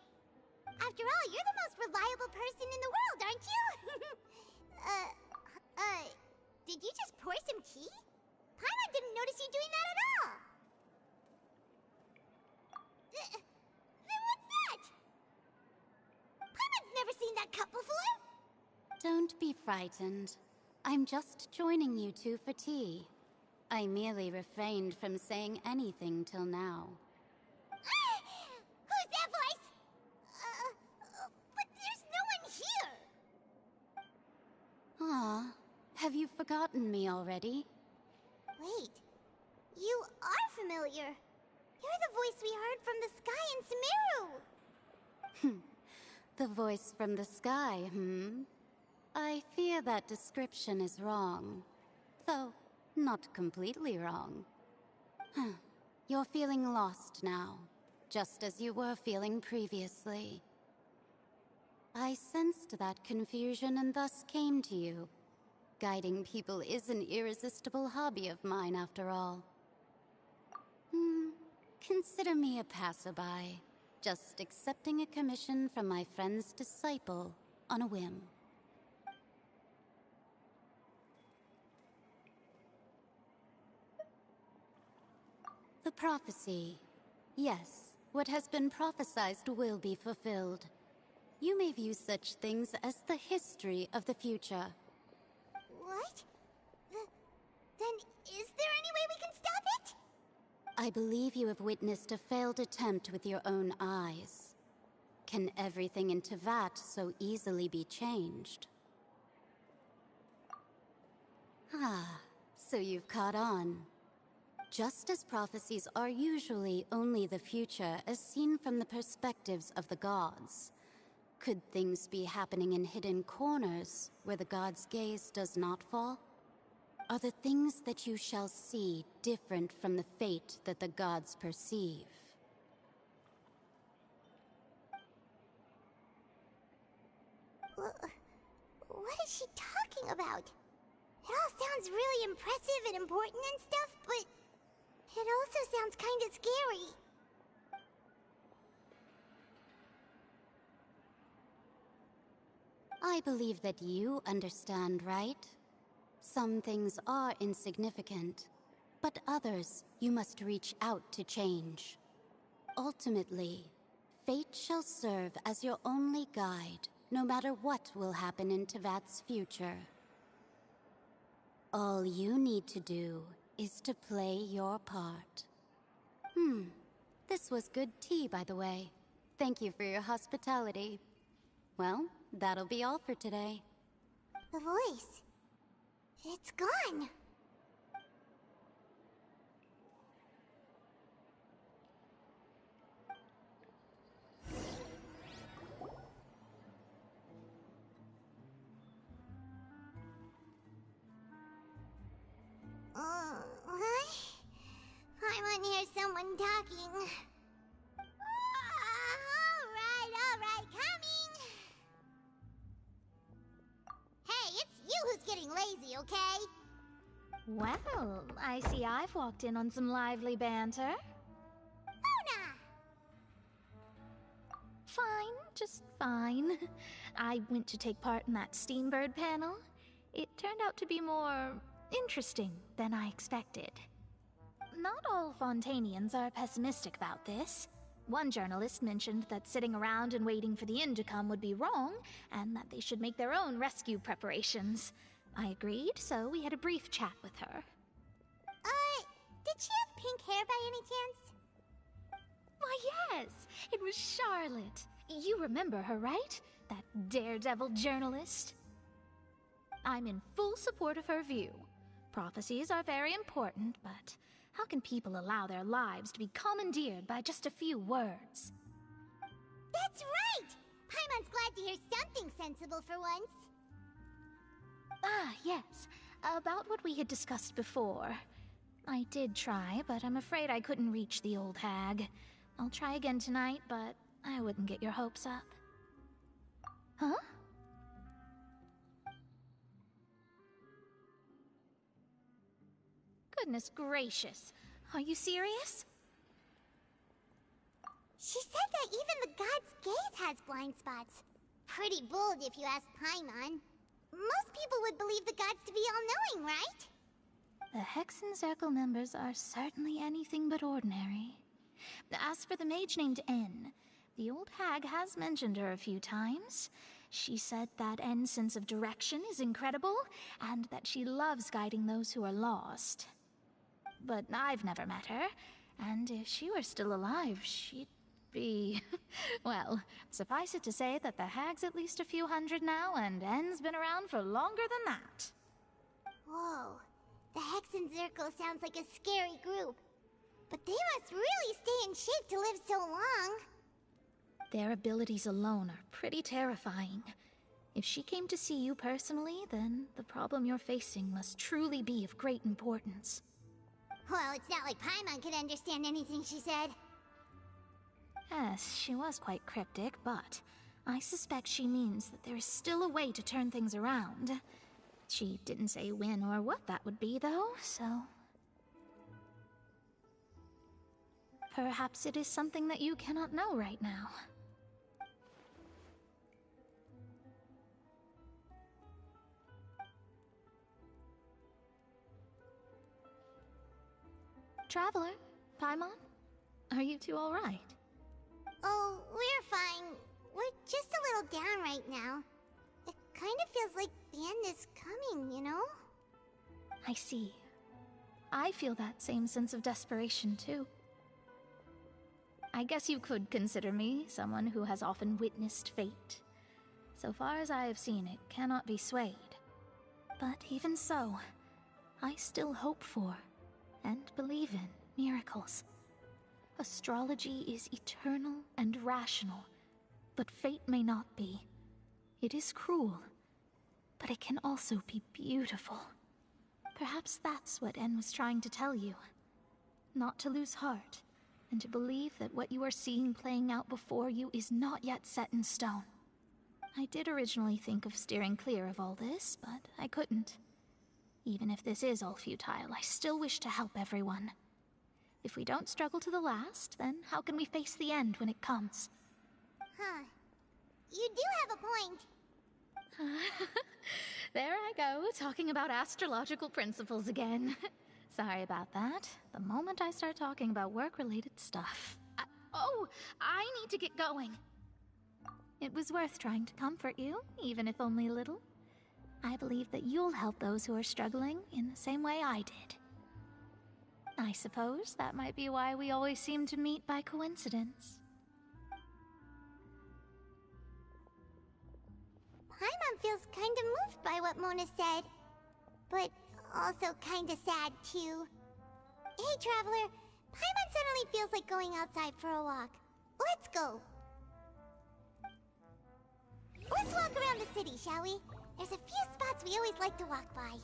After all, you're the most reliable person in the world, aren't you? Did you just pour some tea? Paimon didn't notice you doing that at all. Then what's that? Paimon's never seen that cup before. Don't be frightened. I'm just joining you two for tea. I merely refrained from saying anything till now. Who's that voice? But there's no one here. Ah, have you forgotten me already? Wait, you are familiar. You're the voice we heard from the sky in Sumeru. The voice from the sky, I fear that description is wrong. Though, not completely wrong. You're feeling lost now, just as you were feeling previously. I sensed that confusion and thus came to you. Guiding people is an irresistible hobby of mine, after all. Consider me a passerby, just accepting a commission from my friend's disciple on a whim. The prophecy. Yes, what has been prophesied will be fulfilled. You may view such things as the history of the future. What? Then is there any way we can stop it? I believe you have witnessed a failed attempt with your own eyes. Can everything in Tevat so easily be changed? So you've caught on. Just as prophecies are usually only the future as seen from the perspectives of the gods, could things be happening in hidden corners where the gods' gaze does not fall? Are the things that you shall see different from the fate that the gods perceive? What is she talking about? It all sounds really impressive and important and stuff, but it also sounds kind of scary. I believe that you understand, right? Some things are insignificant, but others you must reach out to change. Ultimately, fate shall serve as your only guide, no matter what will happen in Tevat's future. All you need to do is to play your part. This was good tea, by the way. Thank you for your hospitality. Well, that'll be all for today. The voice. It's gone. I want to hear someone talking. Alright, coming! Hey, it's you who's getting lazy, okay? Well, I see I've walked in on some lively banter. Luna! Fine, just fine. I went to take part in that Steambird panel. It turned out to be more interesting than I expected. Not all Fontainians are pessimistic about this. One journalist mentioned that sitting around and waiting for the end to come would be wrong, and that they should make their own rescue preparations. I agreed, so we had a brief chat with her. Did she have pink hair by any chance? Why, yes! It was Charlotte. You remember her, right? That daredevil journalist? I'm in full support of her view. Prophecies are very important, but how can people allow their lives to be commandeered by just a few words? That's right! Paimon's glad to hear something sensible for once. Ah, yes. About what we had discussed before. I did try, but I'm afraid I couldn't reach the old hag. I'll try again tonight, but I wouldn't get your hopes up. Huh? Goodness gracious. Are you serious? She said that even the god's gaze has blind spots. Pretty bold if you ask Paimon. Most people would believe the gods to be all-knowing, right? The Hexen Circle members are certainly anything but ordinary. As for the mage named N, the old hag has mentioned her a few times. She said that N's sense of direction is incredible, and that she loves guiding those who are lost. But I've never met her, and if she were still alive, she'd be... well, suffice it to say that the hag's at least a few hundred now, and N's been around for longer than that. Whoa, the Hexen Circle sounds like a scary group. But they must really stay in shape to live so long. Their abilities alone are pretty terrifying. If she came to see you personally, then the problem you're facing must truly be of great importance. Well, it's not like Paimon could understand anything she said. Yes, she was quite cryptic, but I suspect she means that there is still a way to turn things around. She didn't say when or what that would be, though, so... Perhaps it is something that you cannot know right now. Traveler, Paimon, are you two all right? Oh, we're fine. We're just a little down right now. It kind of feels like the end is coming, you know? I see. I feel that same sense of desperation, too. I guess you could consider me someone who has often witnessed fate. So far as I have seen, it cannot be swayed. But even so, I still hope for, and believe in, miracles. Astrology is eternal and rational, but fate may not be. It is cruel, but it can also be beautiful. Perhaps that's what En was trying to tell you. Not to lose heart, and to believe that what you are seeing playing out before you is not yet set in stone. I did originally think of steering clear of all this, but I couldn't. Even if this is all futile, I still wish to help everyone. If we don't struggle to the last, then how can we face the end when it comes? Huh. You do have a point. There I go, talking about astrological principles again. Sorry about that. The moment I start talking about work-related stuff... I need to get going. It was worth trying to comfort you, even if only a little. I believe that you'll help those who are struggling in the same way I did. I suppose that might be why we always seem to meet by coincidence. Paimon feels kind of moved by what Mona said. But also kind of sad, too. Hey, Traveler. Paimon suddenly feels like going outside for a walk. Let's go. Let's walk around the city, shall we? There's a few spots we always like to walk by.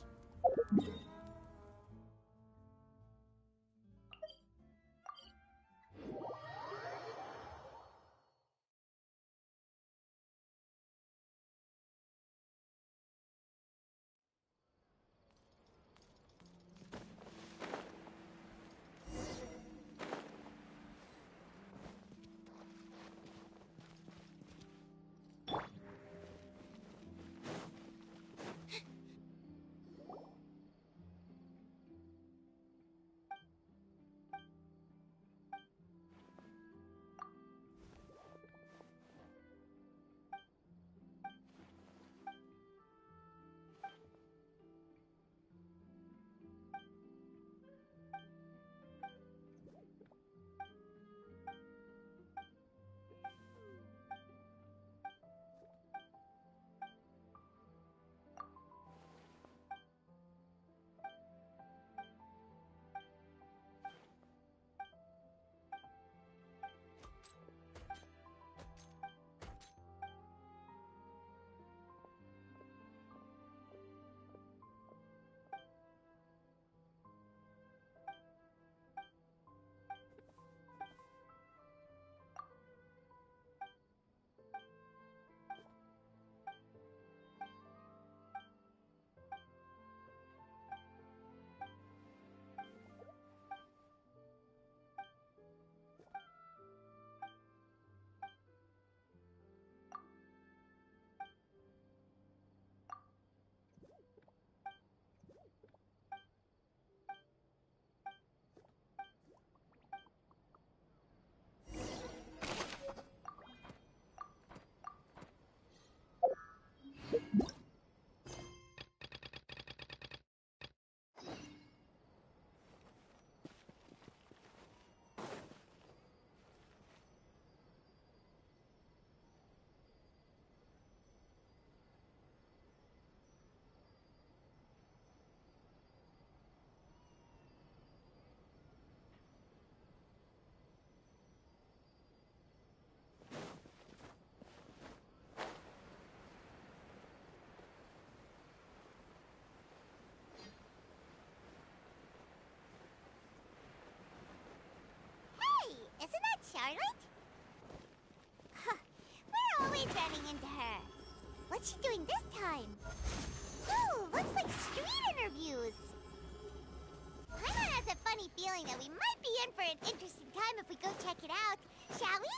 Charlotte? Huh, we're always running into her. What's she doing this time? Ooh, looks like street interviews. Paimon has a funny feeling that we might be in for an interesting time if we go check it out. Shall we?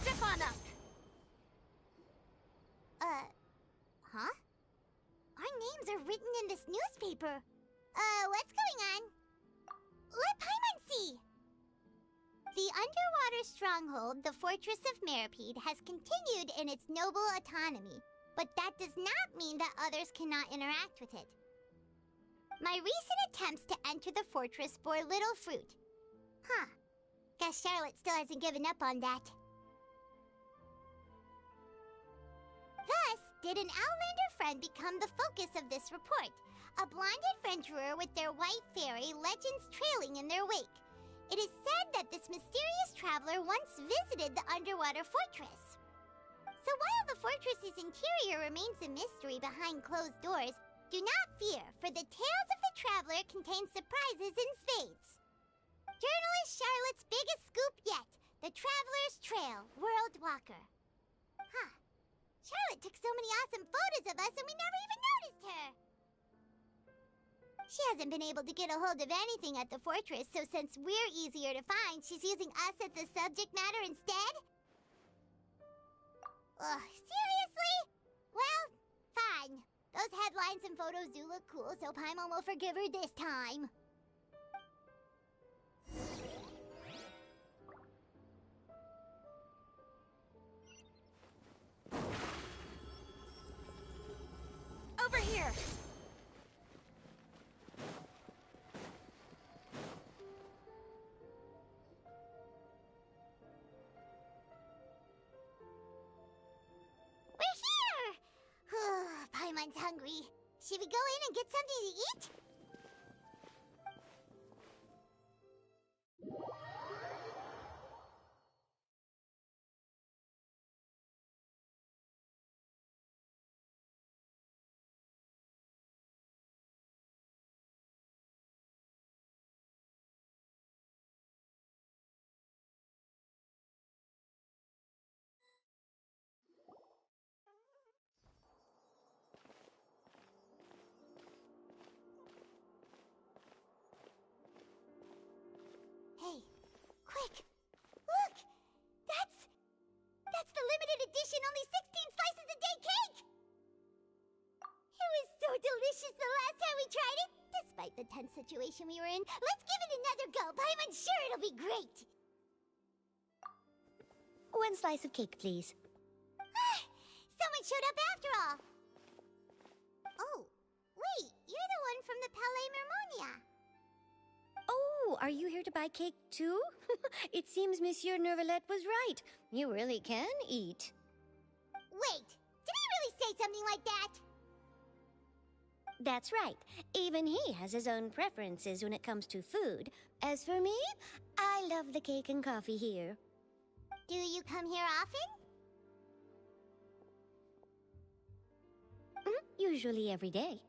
Step on up! Huh? Our names are written in this newspaper. What's going on? Let Paimon see! The underwater stronghold, the Fortress of Meripede, has continued in its noble autonomy, but that does not mean that others cannot interact with it. My recent attempts to enter the fortress bore little fruit. Huh. Guess Charlotte still hasn't given up on that. Thus, did an Outlander friend become the focus of this report, a blonde adventurer with their white fairy legends trailing in their wake. It is said that this mysterious traveler once visited the underwater fortress. So while the fortress's interior remains a mystery behind closed doors, do not fear, for the tales of the traveler contain surprises in spades. Journalist Charlotte's biggest scoop yet, the Traveler's Trail, World Walker. Huh. Charlotte took so many awesome photos of us and we never even noticed her. She hasn't been able to get a hold of anything at the fortress, so since we're easier to find, she's using us as the subject matter instead? Ugh, seriously? Well, fine. Those headlines and photos do look cool, so Paimon will forgive her this time. Over here! We're here! Paimon's hungry. Should we go in and get something to eat? Hey, quick! Look! That's the limited edition only 16 slices a day cake! It was so delicious the last time we tried it! Despite the tense situation we were in, let's give it another go! I'm sure it'll be great! One slice of cake, please. Someone showed up after all! Oh, wait, you're the one from the Palais Mermonia. Oh, are you here to buy cake too? It seems Monsieur Nervalette was right. You really can eat. Wait, did he really say something like that? That's right. Even he has his own preferences when it comes to food. As for me, I love the cake and coffee here. Do you come here often? Usually every day.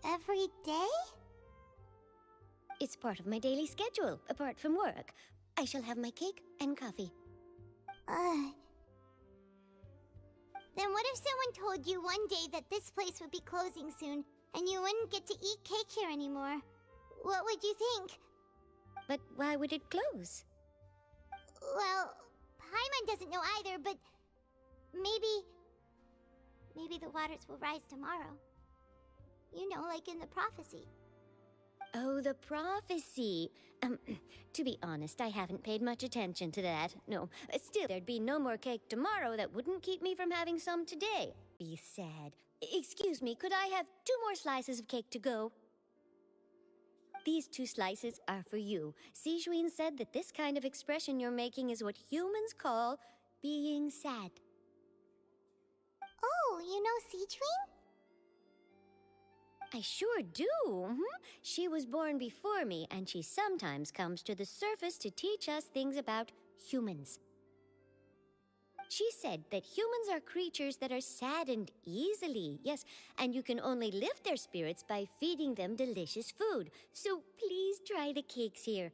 Every day? It's part of my daily schedule, apart from work. I shall have my cake and coffee. Then what if someone told you one day that this place would be closing soon, and you wouldn't get to eat cake here anymore? What would you think? But why would it close? Well, Paimon doesn't know either, but maybe the waters will rise tomorrow. You know, like in the prophecy. Oh, the prophecy. To be honest, I haven't paid much attention to that. No, still, there'd be no more cake tomorrow that wouldn't keep me from having some today. Be sad. Excuse me, could I have 2 more slices of cake to go? These 2 slices are for you. Sijuin said that this kind of expression you're making is what humans call being sad. Oh, you know Sijuin? I sure do. She was born before me, and she sometimes comes to the surface to teach us things about humans. She said that humans are creatures that are saddened easily, yes, and you can only lift their spirits by feeding them delicious food. So please try the cakes here.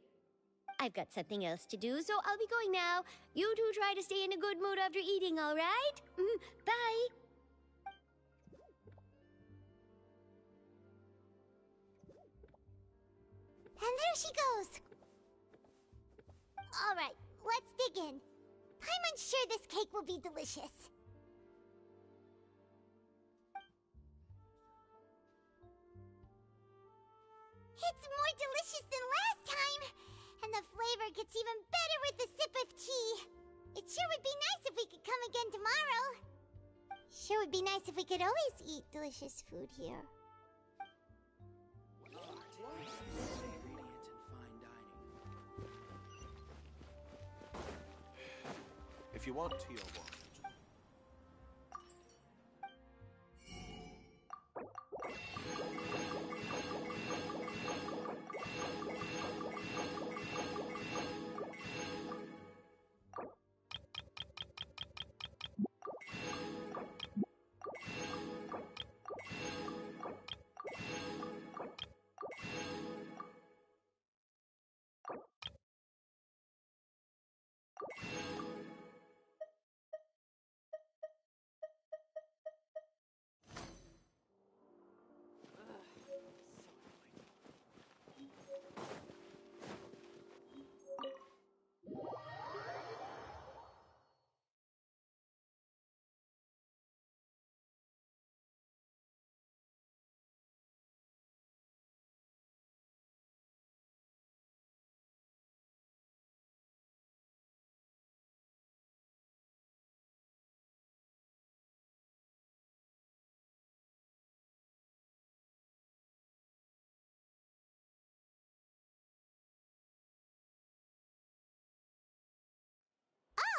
I've got something else to do, so I'll be going now. You two try to stay in a good mood after eating, all right? Bye. And there she goes. All right, let's dig in. I'm unsure this cake will be delicious. It's more delicious than last time, and the flavor gets even better with a sip of tea. It sure would be nice if we could come again tomorrow. Sure would be nice if we could always eat delicious food here. If you want tea or water.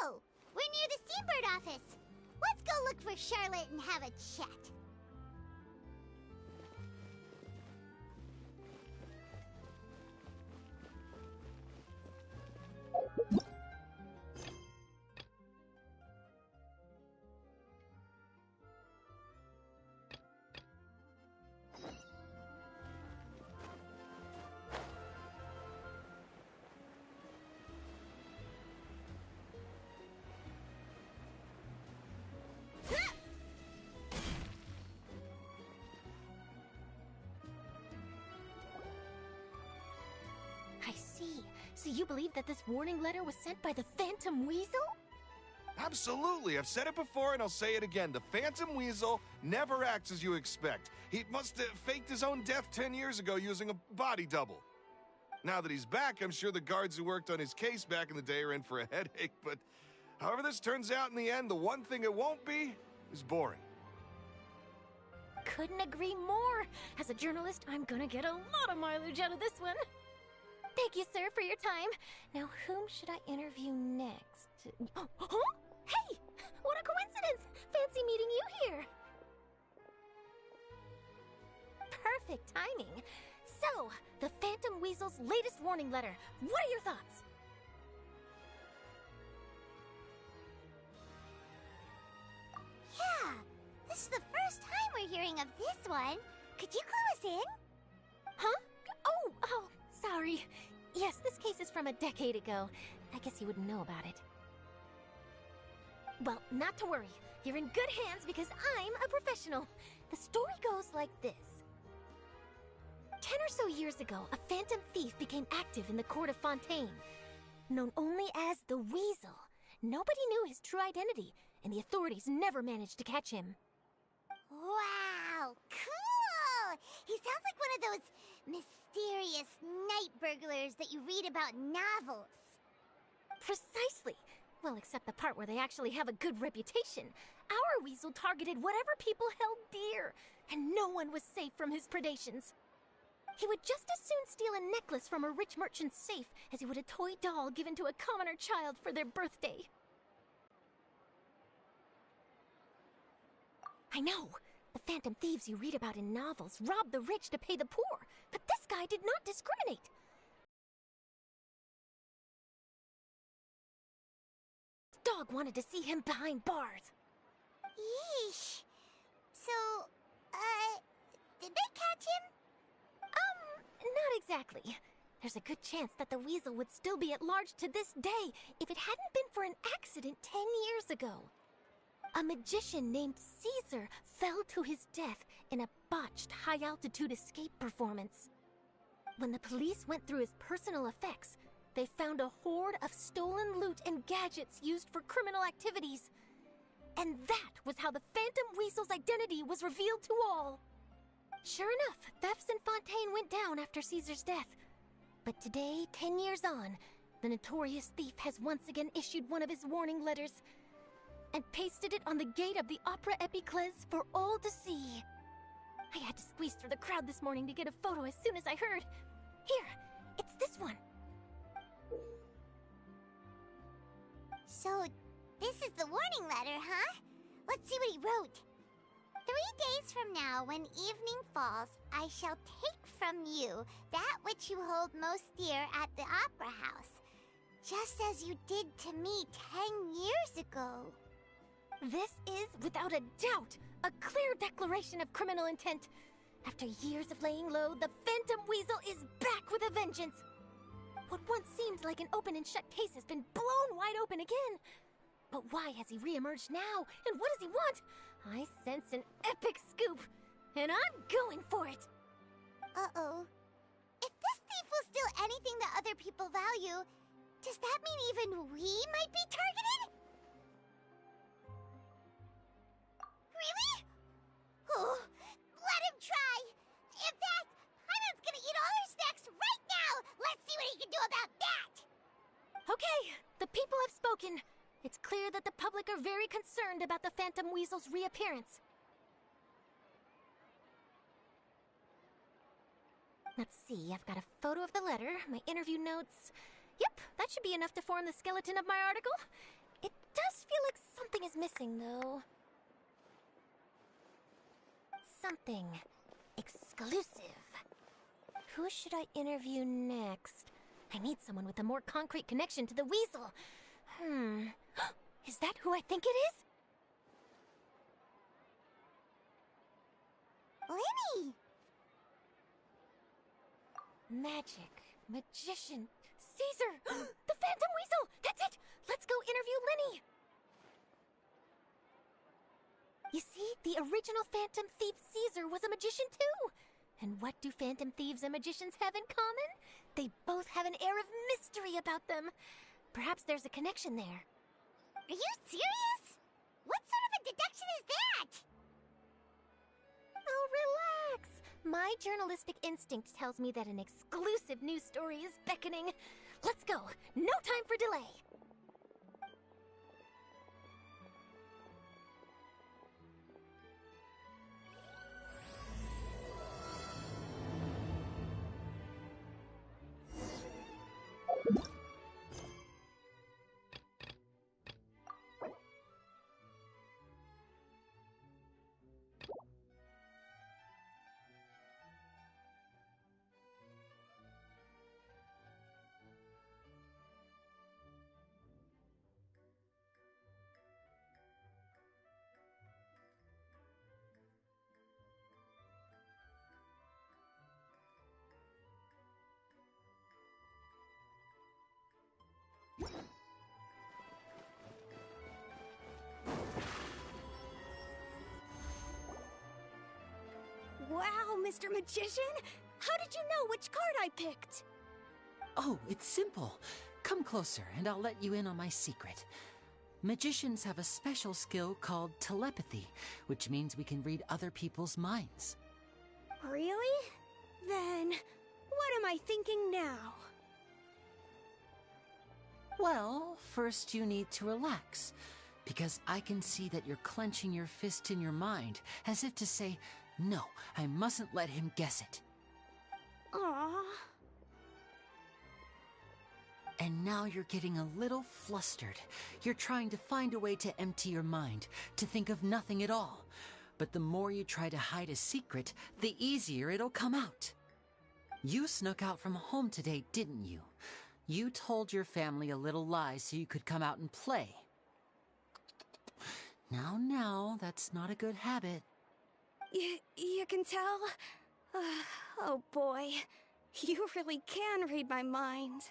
Oh, we're near the Seabird office. Let's go look for Charlotte and have a chat. I see. So you believe that this warning letter was sent by the Phantom Weasel? Absolutely. I've said it before and I'll say it again. The Phantom Weasel never acts as you expect. He must have faked his own death 10 years ago using a body double. Now that he's back, I'm sure the guards who worked on his case back in the day are in for a headache, but however this turns out in the end, the one thing it won't be is boring. Couldn't agree more. As a journalist, I'm gonna get a lot of mileage out of this one. Thank you, sir, for your time. Now, whom should I interview next? Huh? Hey! What a coincidence! Fancy meeting you here. Perfect timing. So, the Phantom Weasel's latest warning letter. What are your thoughts? Yeah, this is the first time we're hearing of this one. Could you clue us in? Huh? Oh, sorry. Yes, this case is from a decade ago. I guess you wouldn't know about it. Well, not to worry. You're in good hands because I'm a professional. The story goes like this. 10 or so years ago, a phantom thief became active in the court of Fountaine. Known only as the Weasel. Nobody knew his true identity, and the authorities never managed to catch him. Wow, cool! He sounds like one of those mysterious night burglars that you read about in novels. Precisely. Well, except the part where they actually have a good reputation. Our Weasel targeted whatever people held dear, and no one was safe from his predations. He would just as soon steal a necklace from a rich merchant's safe as he would a toy doll given to a commoner child for their birthday. I know. The phantom thieves you read about in novels rob the rich to pay the poor, but this guy did not discriminate. dog wanted to see him behind bars. Yeesh. So, did they catch him? Not exactly. There's a good chance that the weasel would still be at large to this day if it hadn't been for an accident 10 years ago. A magician named Caesar fell to his death in a botched high-altitude escape performance. When the police went through his personal effects, they found a hoard of stolen loot and gadgets used for criminal activities. And that was how the Phantom Weasel's identity was revealed to all. Sure enough, thefts in Fontaine went down after Caesar's death. But today, 10 years on, the notorious thief has once again issued one of his warning letters and pasted it on the gate of the Opera Epiclese for all to see. I had to squeeze through the crowd this morning to get a photo as soon as I heard. Here, it's this one. So, this is the warning letter, huh? Let's see what he wrote. 3 days from now, when evening falls, I shall take from you that which you hold most dear at the Opera House, just as you did to me 10 years ago. This is, without a doubt, a clear declaration of criminal intent. After years of laying low, the Phantom Weasel is back with a vengeance. What once seemed like an open and shut case has been blown wide open again. But why has he reemerged now, and what does he want? I sense an epic scoop, and I'm going for it! Uh-oh. If this thief will steal anything that other people value, does that mean even we might be targeted? Really? Oh, let him try! In fact, Hyman's gonna eat all our snacks right now! Let's see what he can do about that! Okay, the people have spoken. It's clear that the public are very concerned about the Phantom Weasel's reappearance. Let's see, I've got a photo of the letter, my interview notes. Yep, that should be enough to form the skeleton of my article. It does feel like something is missing, though. Something exclusive. Who should I interview next? I need someone with a more concrete connection to the weasel. Is that who I think it is? Lenny! Magic, magician, Caesar! The Phantom Weasel! That's it! Let's go interview Lenny! You see, the original Phantom Thief Caesar was a magician too! And what do Phantom Thieves and magicians have in common? They both have an air of mystery about them. Perhaps there's a connection there. Are you serious? What sort of a deduction is that? Oh, relax. My journalistic instinct tells me that an exclusive news story is beckoning. Let's go. No time for delay. Wow, Mr. Magician! How did you know which card I picked? Oh, it's simple. Come closer, and I'll let you in on my secret. Magicians have a special skill called telepathy, which means we can read other people's minds. Really? Then, what am I thinking now? Well, first you need to relax, because I can see that you're clenching your fist in your mind, as if to say, no, I mustn't let him guess it. Aww. And now you're getting a little flustered. You're trying to find a way to empty your mind, to think of nothing at all. But the more you try to hide a secret, the easier it'll come out. You snuck out from home today, didn't you? You told your family a little lie so you could come out and play. Now, that's not a good habit. You can tell? Oh boy, you really can read my mind.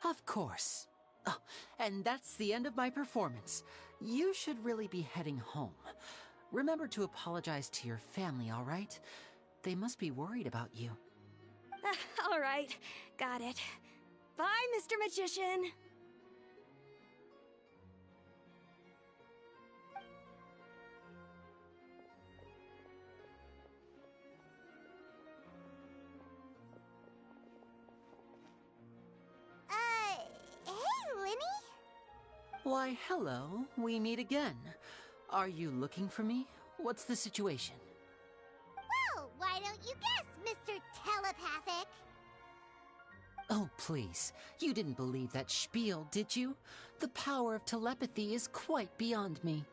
Of course. Oh, and that's the end of my performance. You should really be heading home. Remember to apologize to your family, all right? They must be worried about you. All right, got it. Bye, Mr. Magician. Hey, Linny? Why, hello. We meet again. Are you looking for me? What's the situation? Well, why don't you guess, Mr. Telepathic? Oh, please. You didn't believe that spiel, did you? The power of telepathy is quite beyond me.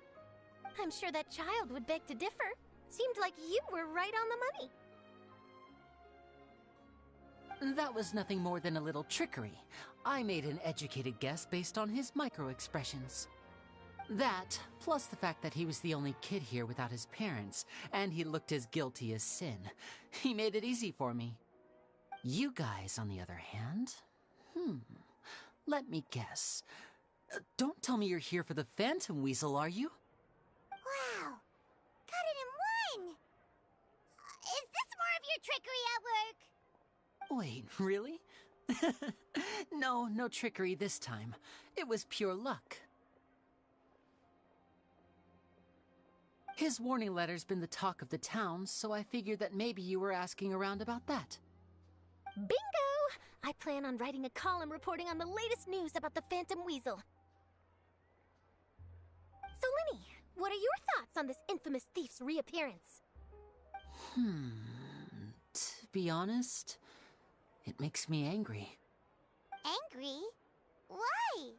I'm sure that child would beg to differ. Seemed like you were right on the money. That was nothing more than a little trickery. I made an educated guess based on his micro-expressions. That, plus the fact that he was the only kid here without his parents, and he looked as guilty as sin. He made it easy for me. You guys, on the other hand, let me guess. Don't tell me you're here for the Phantom Weasel, are you? Wow, got it in one! Is this more of your trickery at work? Wait, really? No trickery this time. It was pure luck. His warning letter's been the talk of the town, so I figured that maybe you were asking around about that. Bingo! I plan on writing a column reporting on the latest news about the Phantom Weasel. So, Linny, what are your thoughts on this infamous thief's reappearance? To be honest, it makes me angry. Angry? Why?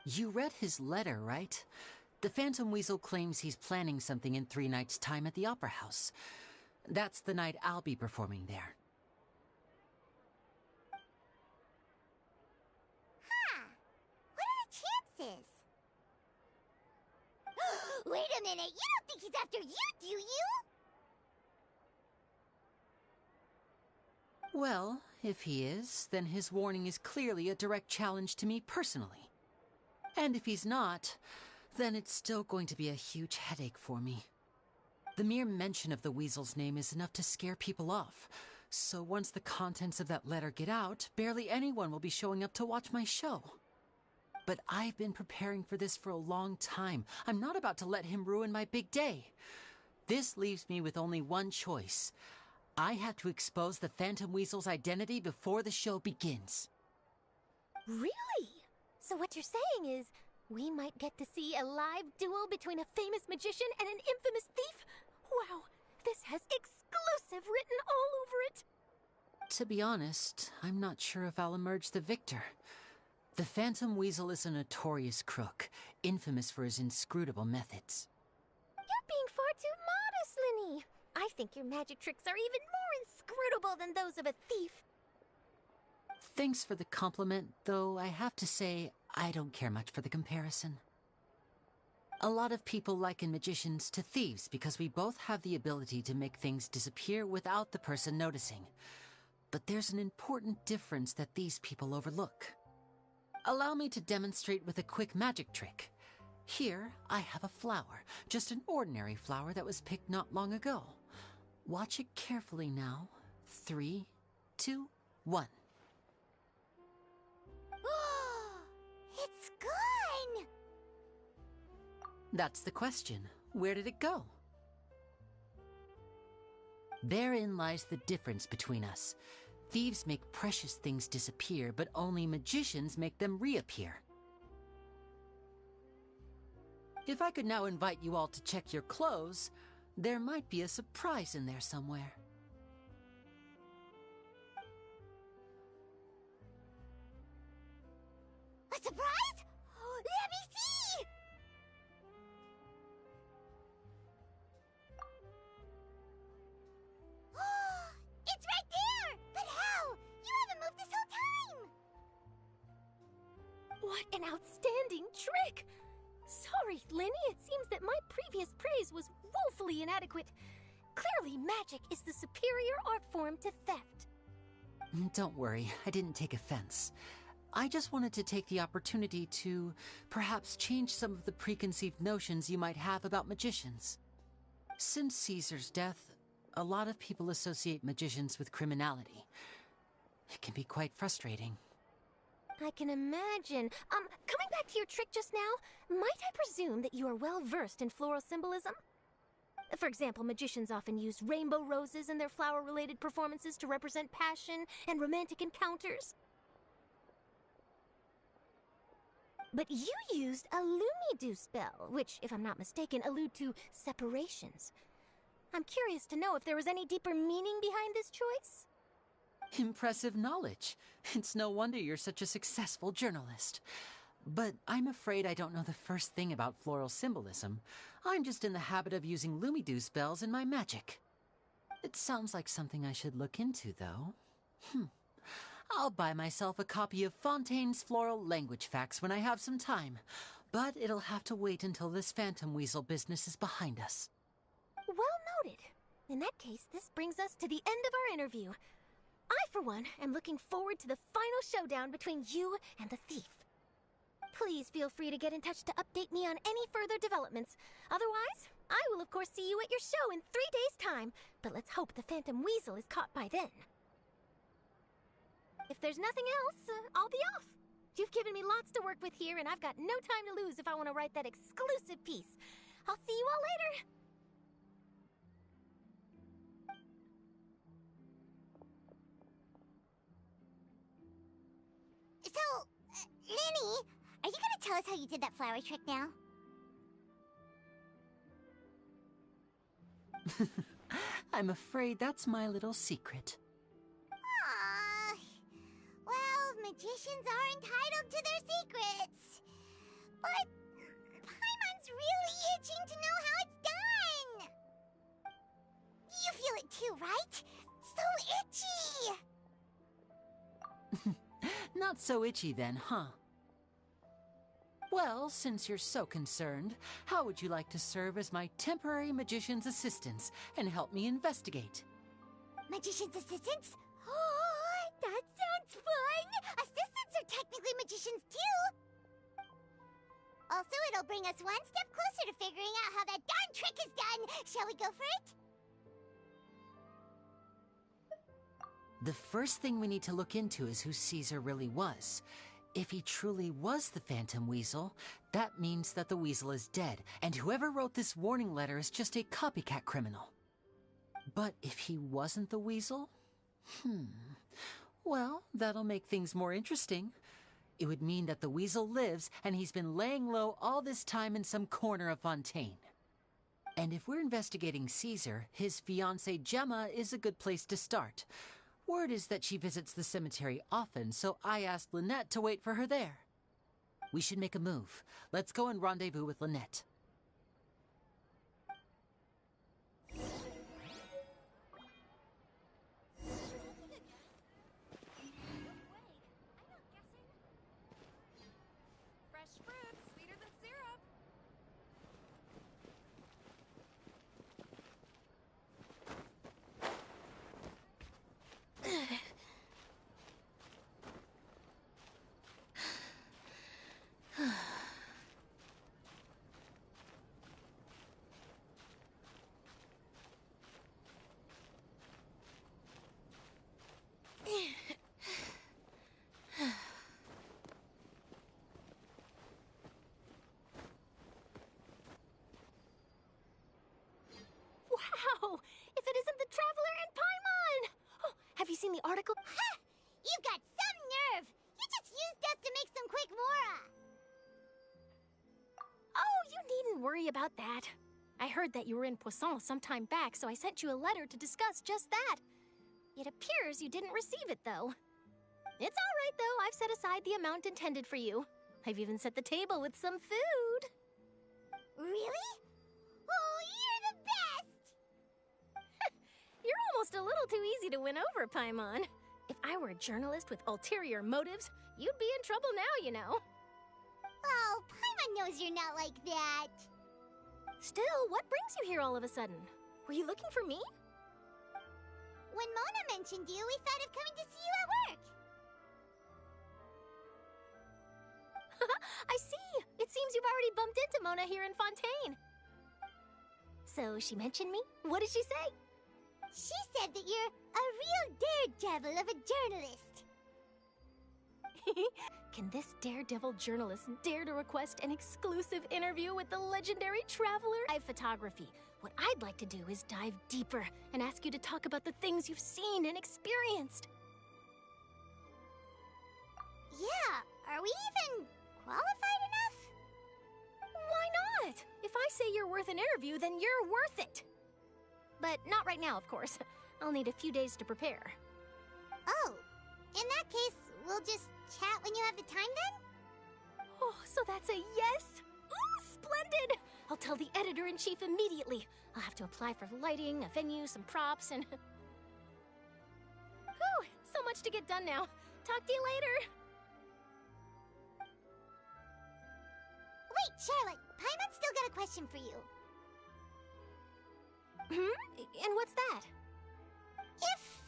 You read his letter, right? The Phantom Weasel claims he's planning something in 3 nights' time at the Opera House. That's the night I'll be performing there. Huh. What are the chances? Wait a minute, you don't think he's after you, do you? Well, if he is, then his warning is clearly a direct challenge to me personally. And if he's not, then it's still going to be a huge headache for me. The mere mention of the Weasel's name is enough to scare people off. So once the contents of that letter get out, barely anyone will be showing up to watch my show. But I've been preparing for this for a long time. I'm not about to let him ruin my big day. This leaves me with only one choice. I have to expose the Phantom Weasel's identity before the show begins. Really? So what you're saying is, we might get to see a live duel between a famous magician and an infamous thief? Wow, this has exclusive written all over it! To be honest, I'm not sure if I'll emerge the victor. The Phantom Weasel is a notorious crook, infamous for his inscrutable methods. You're being far too modest, Linny. I think your magic tricks are even more inscrutable than those of a thief. Thanks for the compliment, though I have to say, I don't care much for the comparison. A lot of people liken magicians to thieves because we both have the ability to make things disappear without the person noticing. But there's an important difference that these people overlook. Allow me to demonstrate with a quick magic trick. Here, I have a flower, just an ordinary flower that was picked not long ago. Watch it carefully now. 3, 2, 1. It's gone! That's the question. Where did it go? Therein lies the difference between us. Thieves make precious things disappear, but only magicians make them reappear. If I could now invite you all to check your clothes, there might be a surprise in there somewhere. A surprise? Let me see! It's right there! But how? You haven't moved this whole time! What an outstanding trick! Sorry, Lenny, it seems that my previous praise was woefully inadequate. Clearly, magic is the superior art form to theft. Don't worry, I didn't take offense. I just wanted to take the opportunity to perhaps change some of the preconceived notions you might have about magicians. Since Caesar's death, a lot of people associate magicians with criminality. It can be quite frustrating. I can imagine. Coming back to your trick just now, might I presume that you are well versed in floral symbolism? For example, magicians often use rainbow roses in their flower-related performances to represent passion and romantic encounters. But you used a Lumidu spell, which, if I'm not mistaken, allude to separations. I'm curious to know if there was any deeper meaning behind this choice? Impressive knowledge. It's no wonder you're such a successful journalist. But I'm afraid I don't know the first thing about floral symbolism. I'm just in the habit of using Lumidu spells in my magic. It sounds like something I should look into, though. I'll buy myself a copy of Fontaine's Floral Language Facts when I have some time. But it'll have to wait until this phantom weasel business is behind us. Well noted. In that case, this brings us to the end of our interview. I, for one, am looking forward to the final showdown between you and the thief. Please feel free to get in touch to update me on any further developments. Otherwise, I will of course see you at your show in 3 days' time. But let's hope the Phantom Weasel is caught by then. If there's nothing else, I'll be off. You've given me lots to work with here, and I've got no time to lose if I want to write that exclusive piece. I'll see you all later. So, Lenny, are you gonna tell us how you did that flower trick now? I'm afraid that's my little secret. Aww. Well, magicians are entitled to their secrets. But Paimon's really itching to know how it's done. You feel it too, right? So itchy. Not so itchy then, huh? Well, since you're so concerned, how would you like to serve as my temporary magician's assistants and help me investigate? Magician's assistants? Oh, that sounds fun! Assistants are technically magicians too! Also, it'll bring us one step closer to figuring out how that darn trick is done! Shall we go for it? The first thing we need to look into is who Caesar really was. If he truly was the Phantom Weasel, that means that the weasel is dead, and whoever wrote this warning letter is just a copycat criminal. But if he wasn't the weasel? Well, that'll make things more interesting. It would mean that the weasel lives, and he's been laying low all this time in some corner of Fountaine. And if we're investigating Caesar, his fiancée Gemma is a good place to start. Word is that she visits the cemetery often, so I asked Lynette to wait for her there. We should make a move. Let's go and rendezvous with Lynette. Fresh fruit, sweeter than syrup. Wow! If it isn't the Traveler and Paimon! Oh, have you seen the article? Ha! You've got some nerve! You just used us to make some quick mora! Oh, you needn't worry about that. I heard that you were in Poisson some time back, so I sent you a letter to discuss just that. It appears you didn't receive it, though. It's all right, though. I've set aside the amount intended for you. I've even set the table with some food. Really? Oh, you're the best! You're almost a little too easy to win over, Paimon. If I were a journalist with ulterior motives, you'd be in trouble now, you know. Oh, Paimon knows you're not like that. Still, what brings you here all of a sudden? Were you looking for me? When Mona mentioned you, we thought of coming to see you at work. I see! It seems you've already bumped into Mona here in Fountaine. So, she mentioned me? What did she say? She said that you're a real daredevil of a journalist. Can this daredevil journalist dare to request an exclusive interview with the legendary traveler? Photography. What I'd like to do is dive deeper and ask you to talk about the things you've seen and experienced. Yeah, are we even qualified enough? Why not? If I say you're worth an interview, then you're worth it. But not right now, of course. I'll need a few days to prepare. Oh, in that case, we'll just chat when you have the time then? Oh, so that's a yes? Ooh, splendid! I'll tell the editor-in-chief immediately. I'll have to apply for lighting, a venue, some props, and... Whew, so much to get done now. Talk to you later. Wait, Charlotte, Paimon's still got a question for you. And what's that? If,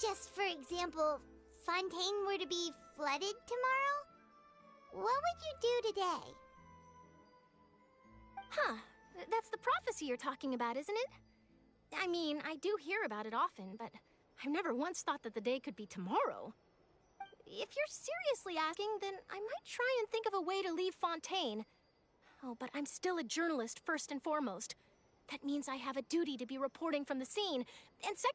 just for example, Fontaine were to be flooded tomorrow, what would you do today? Huh. That's the prophecy you're talking about, isn't it? I mean, I do hear about it often, but I've never once thought that the day could be tomorrow. If you're seriously asking, then I might try and think of a way to leave Fontaine. Oh, but I'm still a journalist first and foremost. That means I have a duty to be reporting from the scene. And